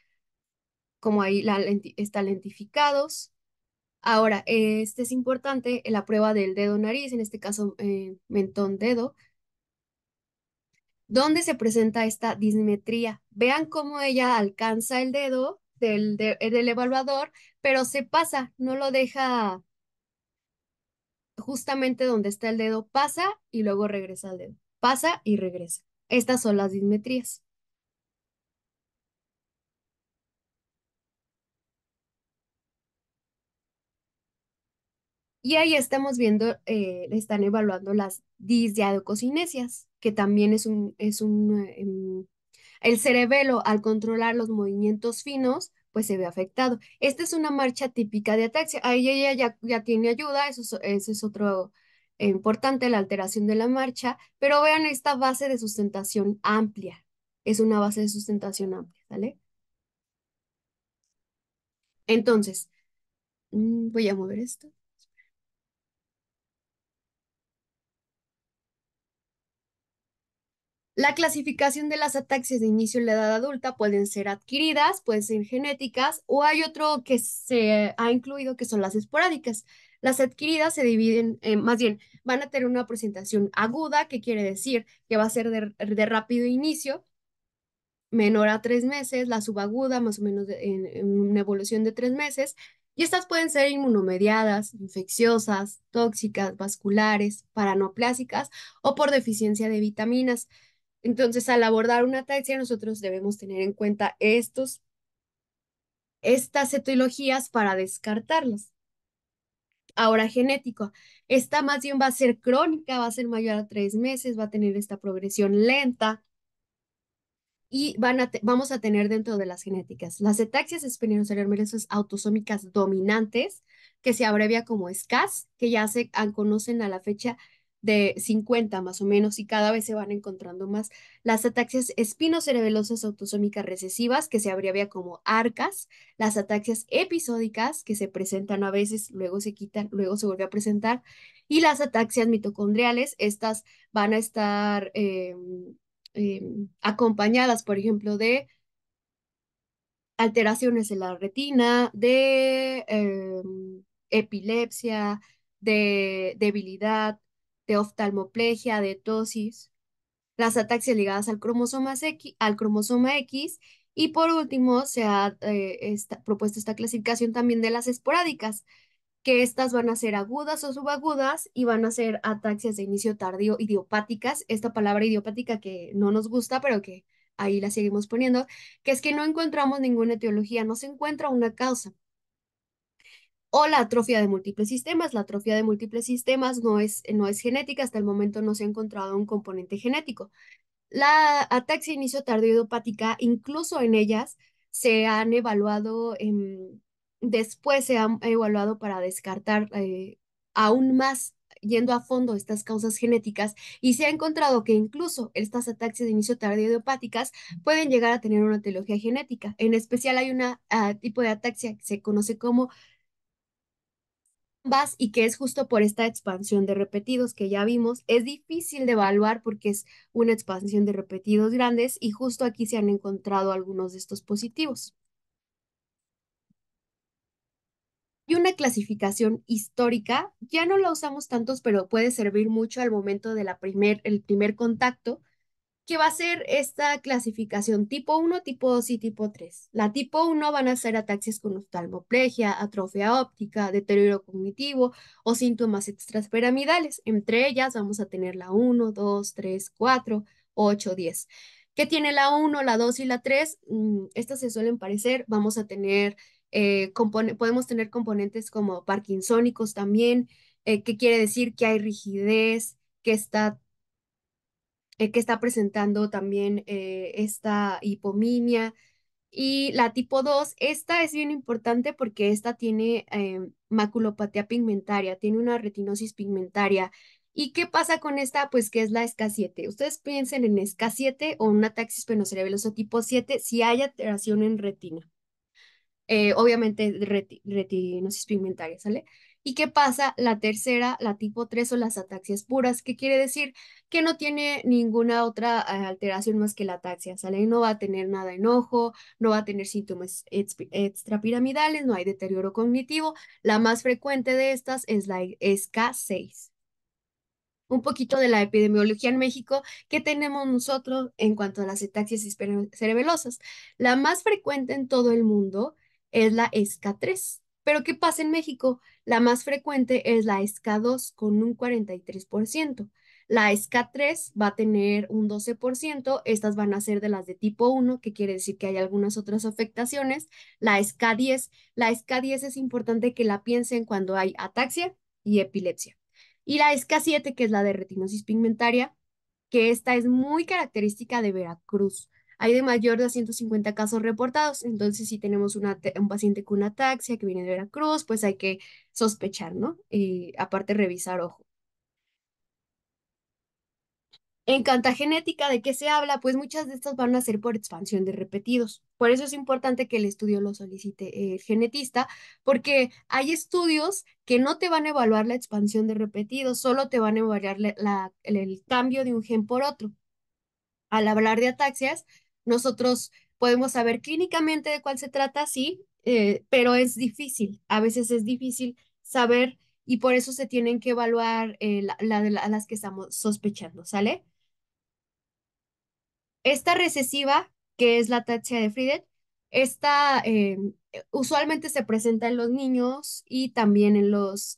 como ahí está lentificados. Ahora, este es importante, la prueba del dedo nariz, en este caso mentón dedo, donde se presenta esta dismetría. Vean cómo ella alcanza el dedo del evaluador, pero se pasa, no lo deja justamente donde está el dedo, pasa y luego regresa al dedo. Pasa y regresa. Estas son las dismetrías. Y ahí estamos viendo, están evaluando las disdiadococinesias, que también el cerebelo al controlar los movimientos finos, pues se ve afectado. Esta es una marcha típica de ataxia. Ahí ella ya tiene ayuda, eso es otro importante, la alteración de la marcha, pero vean esta base de sustentación amplia. Es una base de sustentación amplia, ¿vale? Entonces, voy a mover esto. La clasificación de las ataxias de inicio en la edad adulta pueden ser adquiridas, pueden ser genéticas, o hay otro que se ha incluido que son las esporádicas. Las adquiridas se dividen, más bien, van a tener una presentación aguda, que quiere decir que va a ser de rápido inicio, menor a 3 meses, la subaguda más o menos en una evolución de 3 meses, y estas pueden ser inmunomediadas, infecciosas, tóxicas, vasculares, paranoplásicas o por deficiencia de vitaminas. Entonces, al abordar una ataxia, nosotros debemos tener en cuenta estas etiologías para descartarlas. Ahora, genético. Esta más bien va a ser crónica, va a ser mayor a 3 meses, va a tener esta progresión lenta y vamos a tener dentro de las genéticas las ataxias espinocerebelosas autosómicas dominantes, que se abrevia como SCAS, que ya se conocen a la fecha de 50 más o menos y cada vez se van encontrando más. Las ataxias espinocerebelosas autosómicas recesivas, que se abrevia como ARCAS, las ataxias episódicas, que se presentan a veces, luego se quitan, luego se vuelve a presentar, y las ataxias mitocondriales, estas van a estar acompañadas, por ejemplo, de alteraciones en la retina, de epilepsia, de debilidad, de oftalmoplegia, de tosis, las ataxias ligadas al cromosoma X, y por último se ha propuesto esta clasificación también de las esporádicas, que estas van a ser agudas o subagudas y van a ser ataxias de inicio tardío idiopáticas. Esta palabra idiopática que no nos gusta, pero que ahí la seguimos poniendo, que es que no encontramos ninguna etiología, no se encuentra una causa. O la atrofia de múltiples sistemas. La atrofia de múltiples sistemas no es genética, hasta el momento no se ha encontrado un componente genético. La ataxia inicio tardío idiopática, incluso en ellas se han evaluado, después se han evaluado para descartar aún más, yendo a fondo estas causas genéticas, y se ha encontrado que incluso estas ataxias de inicio tardío idiopáticas pueden llegar a tener una etiología genética. En especial hay una tipo de ataxia que se conoce como ambas y que es justo por esta expansión de repetidos que ya vimos. Es difícil de evaluar porque es una expansión de repetidos grandes y justo aquí se han encontrado algunos de estos positivos. Y una clasificación histórica, ya no la usamos tantos, pero puede servir mucho al momento de el primer contacto, que va a ser esta clasificación tipo uno, tipo 2 y tipo 3. La tipo uno van a ser ataxias con oftalmoplegia, atrofia óptica, deterioro cognitivo o síntomas extrapiramidales. Entre ellas vamos a tener la uno, 2, 3, 4, 8, 10. ¿Qué tiene la uno, la 2 y la 3? Estas se suelen parecer. Vamos a tener, podemos tener componentes como parkinsónicos también, que quiere decir que hay rigidez, que está presentando también esta hipomimia. Y la tipo 2 esta es bien importante porque esta tiene maculopatía pigmentaria, tiene una retinosis pigmentaria. ¿Y qué pasa con esta? Pues que es la SK7. Ustedes piensen en SK7 o un ataxis penocerebeloso tipo 7 si hay alteración en retina, obviamente retinosis pigmentaria, ¿sale? ¿Y qué pasa? La tercera, la tipo 3 o las ataxias puras, ¿qué quiere decir? Que no tiene ninguna otra alteración más que la ataxia, ¿sale? No va a tener nada de enojo, no va a tener síntomas extrapiramidales, no hay deterioro cognitivo. La más frecuente de estas es la SK6. Un poquito de la epidemiología en México que tenemos nosotros en cuanto a las ataxias cerebelosas. La más frecuente en todo el mundo es la SK3. Pero ¿qué pasa en México? La más frecuente es la SK2 con un 43%. La SK3 va a tener un 12%. Estas van a ser de las de tipo 1, que quiere decir que hay algunas otras afectaciones. La SK10 es importante que la piensen cuando hay ataxia y epilepsia. Y la SK7, que es la de retinosis pigmentaria, que esta es muy característica de Veracruz. Hay de mayor de 150 casos reportados, entonces si tenemos un paciente con ataxia que viene de Veracruz, pues hay que sospechar, ¿no? Y aparte revisar ojo. En cuanto a genética, ¿de qué se habla? Pues muchas de estas van a ser por expansión de repetidos. Por eso es importante que el estudio lo solicite el genetista, porque hay estudios que no te van a evaluar la expansión de repetidos, solo te van a evaluar el cambio de un gen por otro. Al hablar de ataxias, nosotros podemos saber clínicamente de cuál se trata, sí, pero es difícil. A veces es difícil saber y por eso se tienen que evaluar las que estamos sospechando, ¿sale? Esta recesiva, que es la ataxia de Friedreich, esta usualmente se presenta en los niños y también en los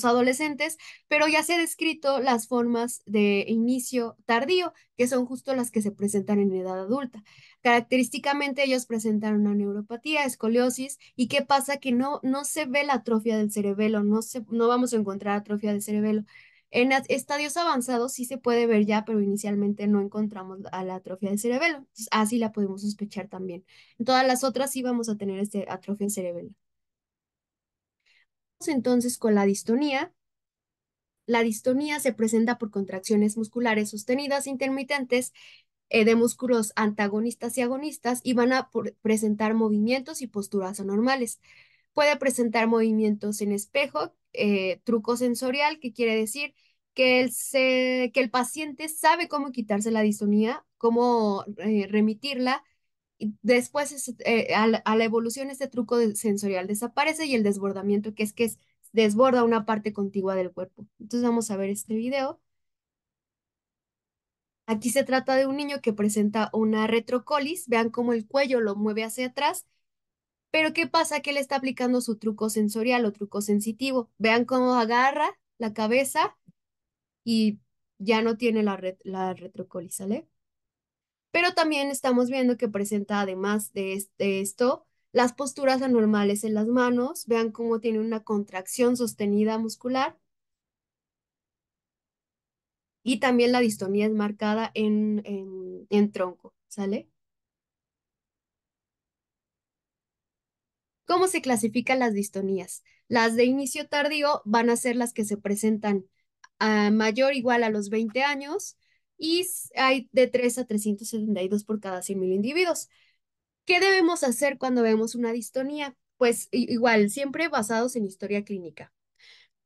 adolescentes, pero ya se ha descrito las formas de inicio tardío, que son justo las que se presentan en edad adulta. Característicamente ellos presentan una neuropatía, escoliosis, y qué pasa que no se ve la atrofia del cerebelo, no vamos a encontrar atrofia del cerebelo. En estadios avanzados sí se puede ver ya, pero inicialmente no encontramos a la atrofia del cerebelo. Entonces, así la podemos sospechar también. En todas las otras sí vamos a tener este atrofia cerebral. Entonces, con la distonía. La distonía se presenta por contracciones musculares sostenidas intermitentes de músculos antagonistas y agonistas y van a presentar movimientos y posturas anormales. Puede presentar movimientos en espejo, truco sensorial, que quiere decir que el paciente sabe cómo quitarse la distonía, cómo remitirla. Y después, a la evolución, este sensorial desaparece y el desbordamiento, que es desborda una parte contigua del cuerpo. Entonces vamos a ver este video. Aquí se trata de un niño que presenta una retrocolis. Vean cómo el cuello lo mueve hacia atrás. Pero ¿qué pasa? Que él está aplicando su truco sensorial o truco sensitivo. Vean cómo agarra la cabeza y ya no tiene la retrocolis, ¿sale? Pero también estamos viendo que presenta, además de esto, las posturas anormales en las manos. Vean cómo tiene una contracción sostenida muscular y también la distonía es marcada en tronco, ¿sale? ¿Cómo se clasifican las distonías? Las de inicio tardío van a ser las que se presentan a mayor o igual a los 20 años y hay de 3 a 372 por cada 100.000 individuos. ¿Qué debemos hacer cuando vemos una distonía? Pues igual, siempre basados en historia clínica.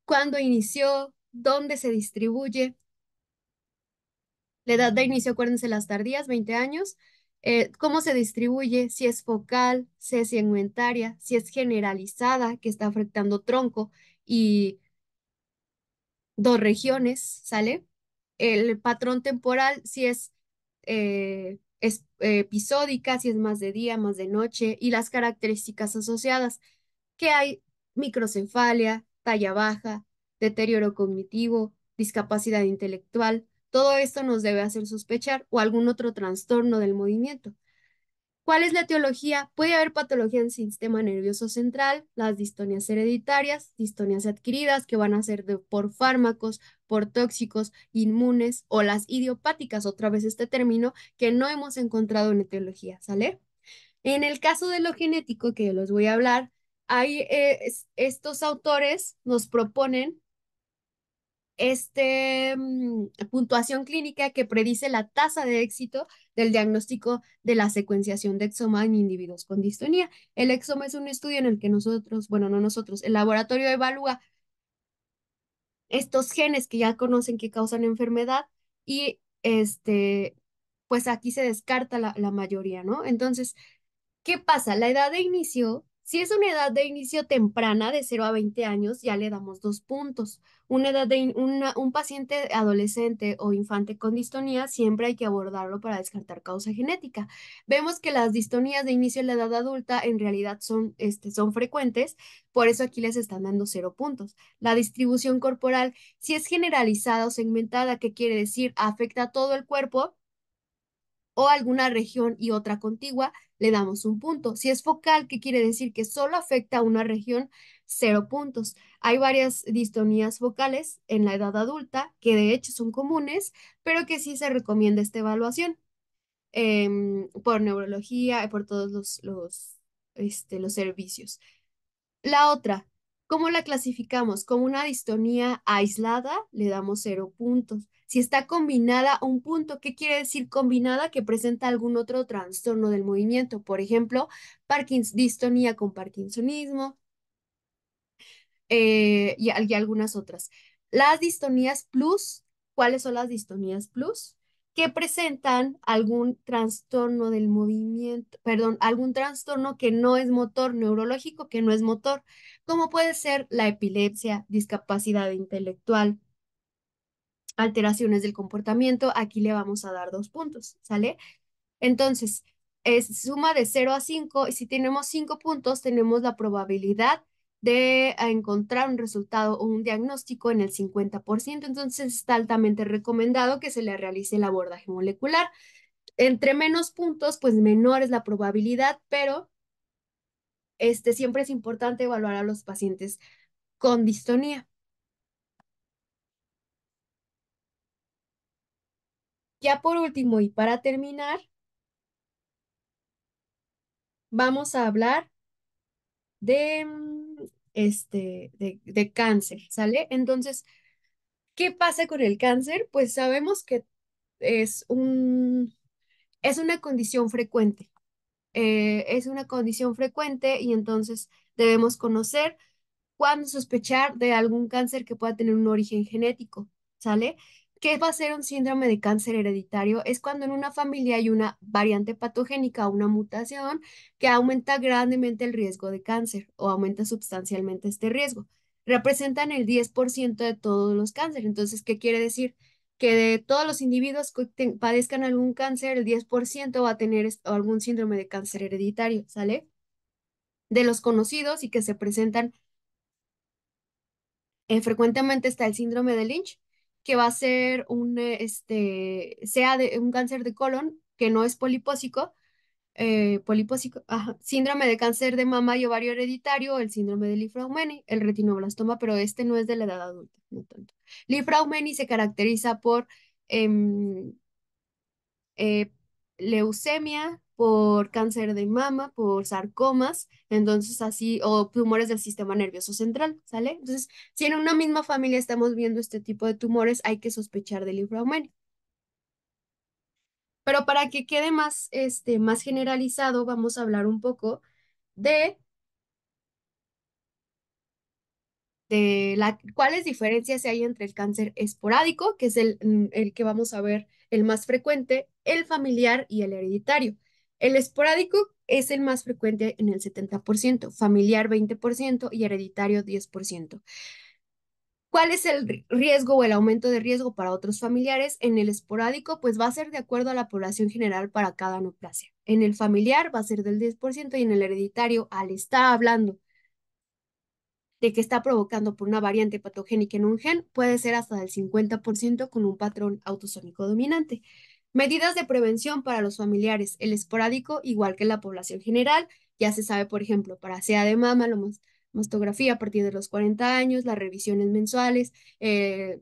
¿Cuándo inició? ¿Dónde se distribuye? La edad de inicio, acuérdense, las tardías, 20 años. ¿Cómo se distribuye? Si es focal, si es segmentaria, si es generalizada, que está afectando tronco y dos regiones, ¿sale? El patrón temporal, si es episódica, si es más de día, más de noche, y las características asociadas, que hay microcefalia, talla baja, deterioro cognitivo, discapacidad intelectual. Todo esto nos debe hacer sospechar o algún otro trastorno del movimiento. ¿Cuál es la etiología? Puede haber patología en el sistema nervioso central, las distonias hereditarias, distonias adquiridas que van a ser por fármacos, por tóxicos, inmunes o las idiopáticas, otra vez este término que no hemos encontrado en etiología, ¿sale? En el caso de lo genético, que les voy a hablar, estos autores nos proponen puntuación clínica que predice la tasa de éxito del diagnóstico de la secuenciación de exoma en individuos con distonía. El exoma es un estudio en el que nosotros, bueno, no nosotros, el laboratorio evalúa estos genes que ya conocen que causan enfermedad y pues aquí se descarta la mayoría, ¿no? Entonces, ¿qué pasa? La edad de inicio, si es una edad de inicio temprana de 0 a 20 años, ya le damos 2 puntos. Un paciente adolescente o infante con distonía, siempre hay que abordarlo para descartar causa genética. Vemos que las distonías de inicio en la edad adulta en realidad son frecuentes, por eso aquí les están dando 0 puntos. La distribución corporal, si es generalizada o segmentada, ¿qué quiere decir? Afecta a todo el cuerpo o alguna región y otra contigua, le damos un punto. Si es focal, ¿qué quiere decir? Que solo afecta a una región, 0 puntos. Hay varias distonías focales en la edad adulta que de hecho son comunes, pero que sí se recomienda esta evaluación por neurología y por todos los servicios. La otra, ¿cómo la clasificamos? Como una distonía aislada, le damos 0 puntos. Si está combinada, 1 punto. ¿Qué quiere decir combinada? Que presenta algún otro trastorno del movimiento. Por ejemplo, distonía con parkinsonismo, y algunas otras. Las distonías plus, ¿cuáles son las distonías plus? Que presentan algún trastorno del movimiento, perdón, algún trastorno que no es motor, neurológico que no es motor, como puede ser la epilepsia, discapacidad intelectual, alteraciones del comportamiento. Aquí le vamos a dar 2 puntos, ¿sale? Entonces, es suma de 0 a 5 y si tenemos 5 puntos, tenemos la probabilidad de encontrar un resultado o un diagnóstico en el 50%. Entonces, está altamente recomendado que se le realice el abordaje molecular. Entre menos puntos, pues menor es la probabilidad, pero siempre es importante evaluar a los pacientes con distonía. Ya por último y para terminar, vamos a hablar de cáncer, ¿sale? Entonces, ¿qué pasa con el cáncer? Pues sabemos que es es una condición frecuente. Es una condición frecuente y entonces debemos conocer cuándo sospechar de algún cáncer que pueda tener un origen genético, ¿sale? ¿Qué va a ser un síndrome de cáncer hereditario? Es cuando en una familia hay una variante patogénica o una mutación que aumenta grandemente el riesgo de cáncer o aumenta sustancialmente este riesgo. Representan el 10% de todos los cánceres. Entonces, ¿qué quiere decir? Que de todos los individuos que padezcan algún cáncer, el 10% va a tener algún síndrome de cáncer hereditario, ¿sale? De los conocidos y que se presentan frecuentemente está el síndrome de Lynch, que va a ser sea de un cáncer de colon que no es polipósico, ajá, síndrome de cáncer de mama y ovario hereditario, el síndrome de Li-Fraumeni, el retinoblastoma, pero este no es de la edad adulta, no tanto. Li-Fraumeni se caracteriza por em, eh, leucemia, por cáncer de mama, por sarcomas, entonces así, o tumores del sistema nervioso central, ¿sale? Entonces, si en una misma familia estamos viendo este tipo de tumores, hay que sospechar del linfoma. Pero para que quede más generalizado, vamos a hablar un poco de cuáles diferencias hay entre el cáncer esporádico, que es el que vamos a ver el más frecuente, el familiar y el hereditario. El esporádico es el más frecuente en el 70%, familiar 20% y hereditario 10%. ¿Cuál es el riesgo o el aumento de riesgo para otros familiares? En el esporádico, pues va a ser de acuerdo a la población general para cada neoplasia. En el familiar va a ser del 10% y en el hereditario, al estar hablando de que está provocando por una variante patogénica en un gen puede ser hasta del 50% con un patrón autosómico dominante. Medidas de prevención para los familiares. El esporádico, igual que la población general, ya se sabe, por ejemplo, para SEA de mama, la mastografía a partir de los 40 años, las revisiones mensuales, eh,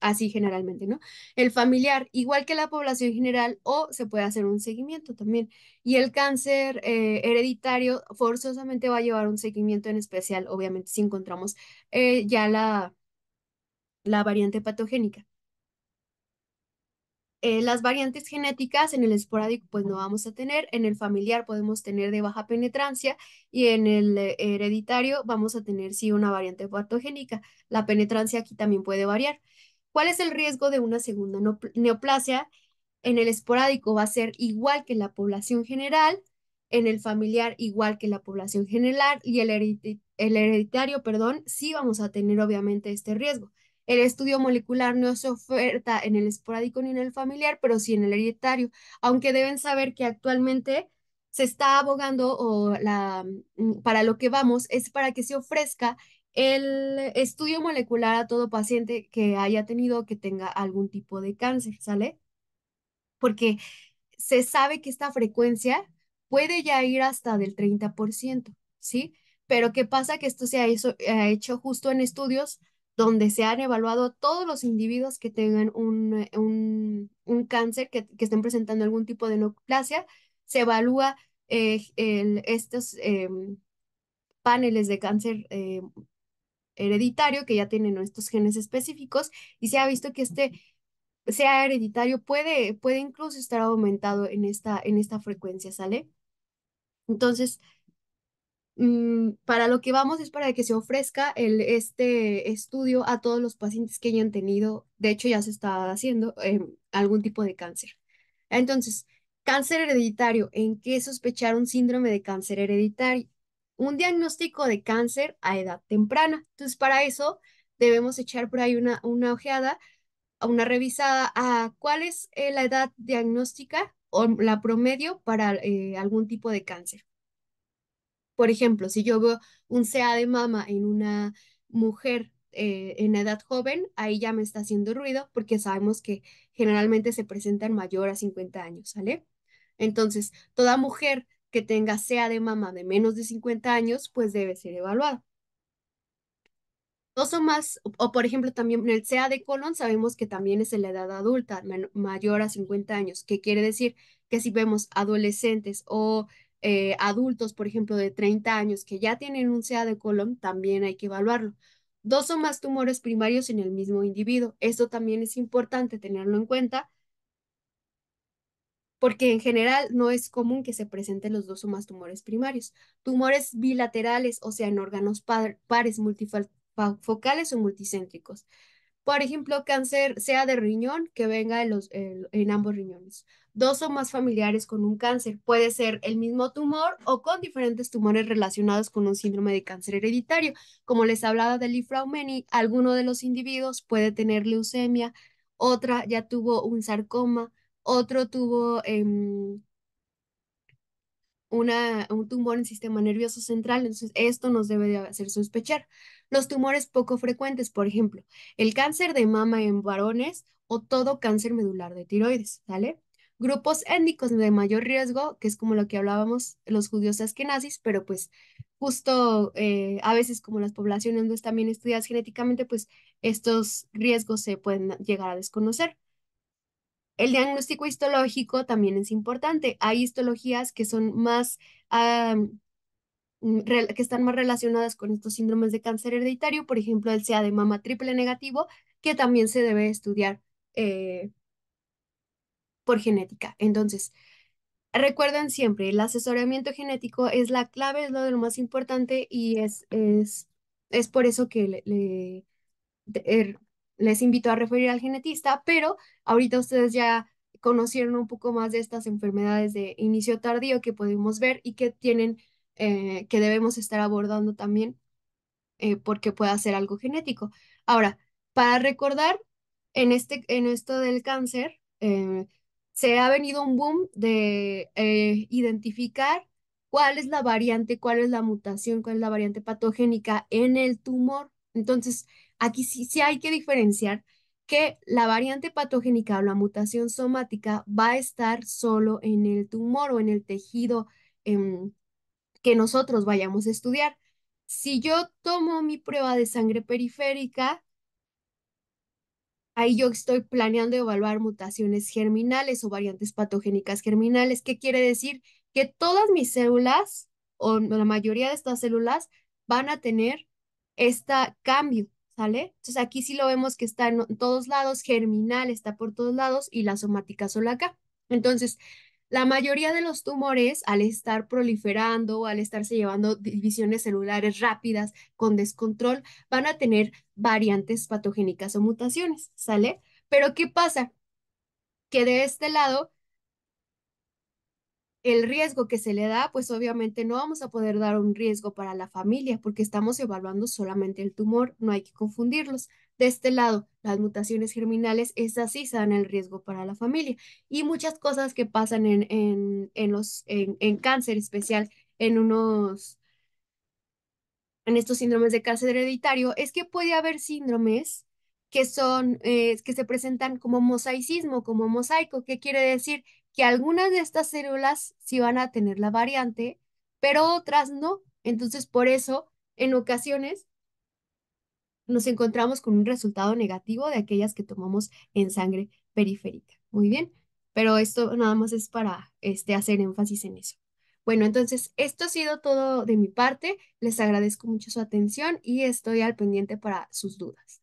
así generalmente, ¿no? El familiar, igual que la población general, o se puede hacer un seguimiento también. Y el cáncer hereditario forzosamente va a llevar un seguimiento en especial, obviamente, si encontramos ya la variante patogénica. Las variantes genéticas en el esporádico pues no vamos a tener, en el familiar podemos tener de baja penetrancia y en el hereditario vamos a tener sí una variante patogénica. La penetrancia aquí también puede variar. ¿Cuál es el riesgo de una segunda neoplasia? En el esporádico va a ser igual que la población general, en el familiar igual que la población general y el hereditario, perdón, sí vamos a tener obviamente este riesgo. El estudio molecular no se oferta en el esporádico ni en el familiar, pero sí en el hereditario, aunque deben saber que actualmente se está abogando para lo que vamos es para que se ofrezca el estudio molecular a todo paciente que haya tenido o que tenga algún tipo de cáncer, ¿sale? porque se sabe que esta frecuencia puede ya ir hasta del 30%, ¿sí? Pero ¿qué pasa? Que esto ha hecho justo en estudios donde se han evaluado todos los individuos que tengan un cáncer, que estén presentando algún tipo de neoplasia, se evalúa estos paneles de cáncer hereditario que ya tienen estos genes específicos y se ha visto que sea hereditario puede incluso estar aumentado en esta frecuencia, ¿sale? Entonces, para lo que vamos es para que se ofrezca este estudio a todos los pacientes que hayan tenido, de hecho ya se está haciendo algún tipo de cáncer. Entonces, cáncer hereditario, ¿en qué sospechar un síndrome de cáncer hereditario? Un diagnóstico de cáncer a edad temprana. Entonces, para eso debemos echar por ahí una ojeada, a una revisada a cuál es la edad diagnóstica o la promedio para algún tipo de cáncer. Por ejemplo, si yo veo un CA de mama en una mujer en edad joven, ahí ya me está haciendo ruido porque sabemos que generalmente se presentan mayor a 50 años, ¿sale? Entonces, toda mujer que tenga CA de mama de menos de 50 años, pues debe ser evaluada. Dos o más, o por ejemplo también en el CA de colon sabemos que también es en la edad adulta, mayor a 50 años, que quiere decir que si vemos adolescentes o adultos, por ejemplo, de 30 años que ya tienen un CA de colon, también hay que evaluarlo. Dos o más tumores primarios en el mismo individuo. Esto también es importante tenerlo en cuenta porque en general no es común que se presenten los dos o más tumores primarios. Tumores bilaterales, o sea, en órganos pares multifocales o multicéntricos. Por ejemplo, cáncer sea de riñón que venga en ambos riñones. Dos o más familiares con un cáncer. Puede ser el mismo tumor o con diferentes tumores relacionados con un síndrome de cáncer hereditario. Como les hablaba del Li-Fraumeni, alguno de los individuos puede tener leucemia, otra ya tuvo un sarcoma, otro tuvo un tumor en el sistema nervioso central, entonces esto nos debe de hacer sospechar. Los tumores poco frecuentes, por ejemplo, el cáncer de mama en varones o todo cáncer medular de tiroides, ¿vale? Grupos étnicos de mayor riesgo, que es como lo que hablábamos, los judíos askenazis, pero pues justo a veces como las poblaciones no están bien estudiadas genéticamente, pues estos riesgos se pueden llegar a desconocer. El diagnóstico histológico también es importante. Hay histologías que son más, ah, que están más relacionadas con estos síndromes de cáncer hereditario, por ejemplo, el CA de mama triple negativo, que también se debe estudiar eh, por genética. Entonces, recuerden siempre, el asesoramiento genético es la clave, es lo de lo más importante y es por eso que de- er, les invito a referir al genetista, pero ahorita ustedes ya conocieron un poco más de estas enfermedades de inicio tardío que podemos ver y que que debemos estar abordando también porque puede ser algo genético. Ahora, para recordar, en esto del cáncer, se ha venido un boom de identificar cuál es la variante, cuál es la mutación, cuál es la variante patogénica en el tumor. Entonces, aquí sí hay que diferenciar que la variante patogénica o la mutación somática va a estar solo en el tumor o en el tejido. Que nosotros vayamos a estudiar. Si yo tomo mi prueba de sangre periférica, ahí yo estoy planeando evaluar mutaciones germinales o variantes patogénicas germinales. ¿Qué quiere decir? Que todas mis células o la mayoría de estas células van a tener este cambio, ¿sale? Entonces aquí sí lo vemos que está en todos lados, germinal está por todos lados y la somática solo acá. Entonces, la mayoría de los tumores, al estar proliferando o al estarse llevando divisiones celulares rápidas con descontrol, van a tener variantes patogénicas o mutaciones, ¿sale? Pero ¿qué pasa? Que de este lado, el riesgo que se le da, pues obviamente no vamos a poder dar un riesgo para la familia porque estamos evaluando solamente el tumor, no hay que confundirlos. De este lado, las mutaciones germinales, esas sí se dan el riesgo para la familia. Y muchas cosas que pasan en cáncer especial, en en estos síndromes de cáncer hereditario, es que puede haber síndromes que se presentan como mosaicismo, como mosaico. ¿Qué quiere decir? Que algunas de estas células sí van a tener la variante, pero otras no. Entonces, por eso, en ocasiones nos encontramos con un resultado negativo de aquellas que tomamos en sangre periférica. Muy bien, pero esto nada más es para hacer énfasis en eso. Bueno, entonces esto ha sido todo de mi parte. Les agradezco mucho su atención y estoy al pendiente para sus dudas.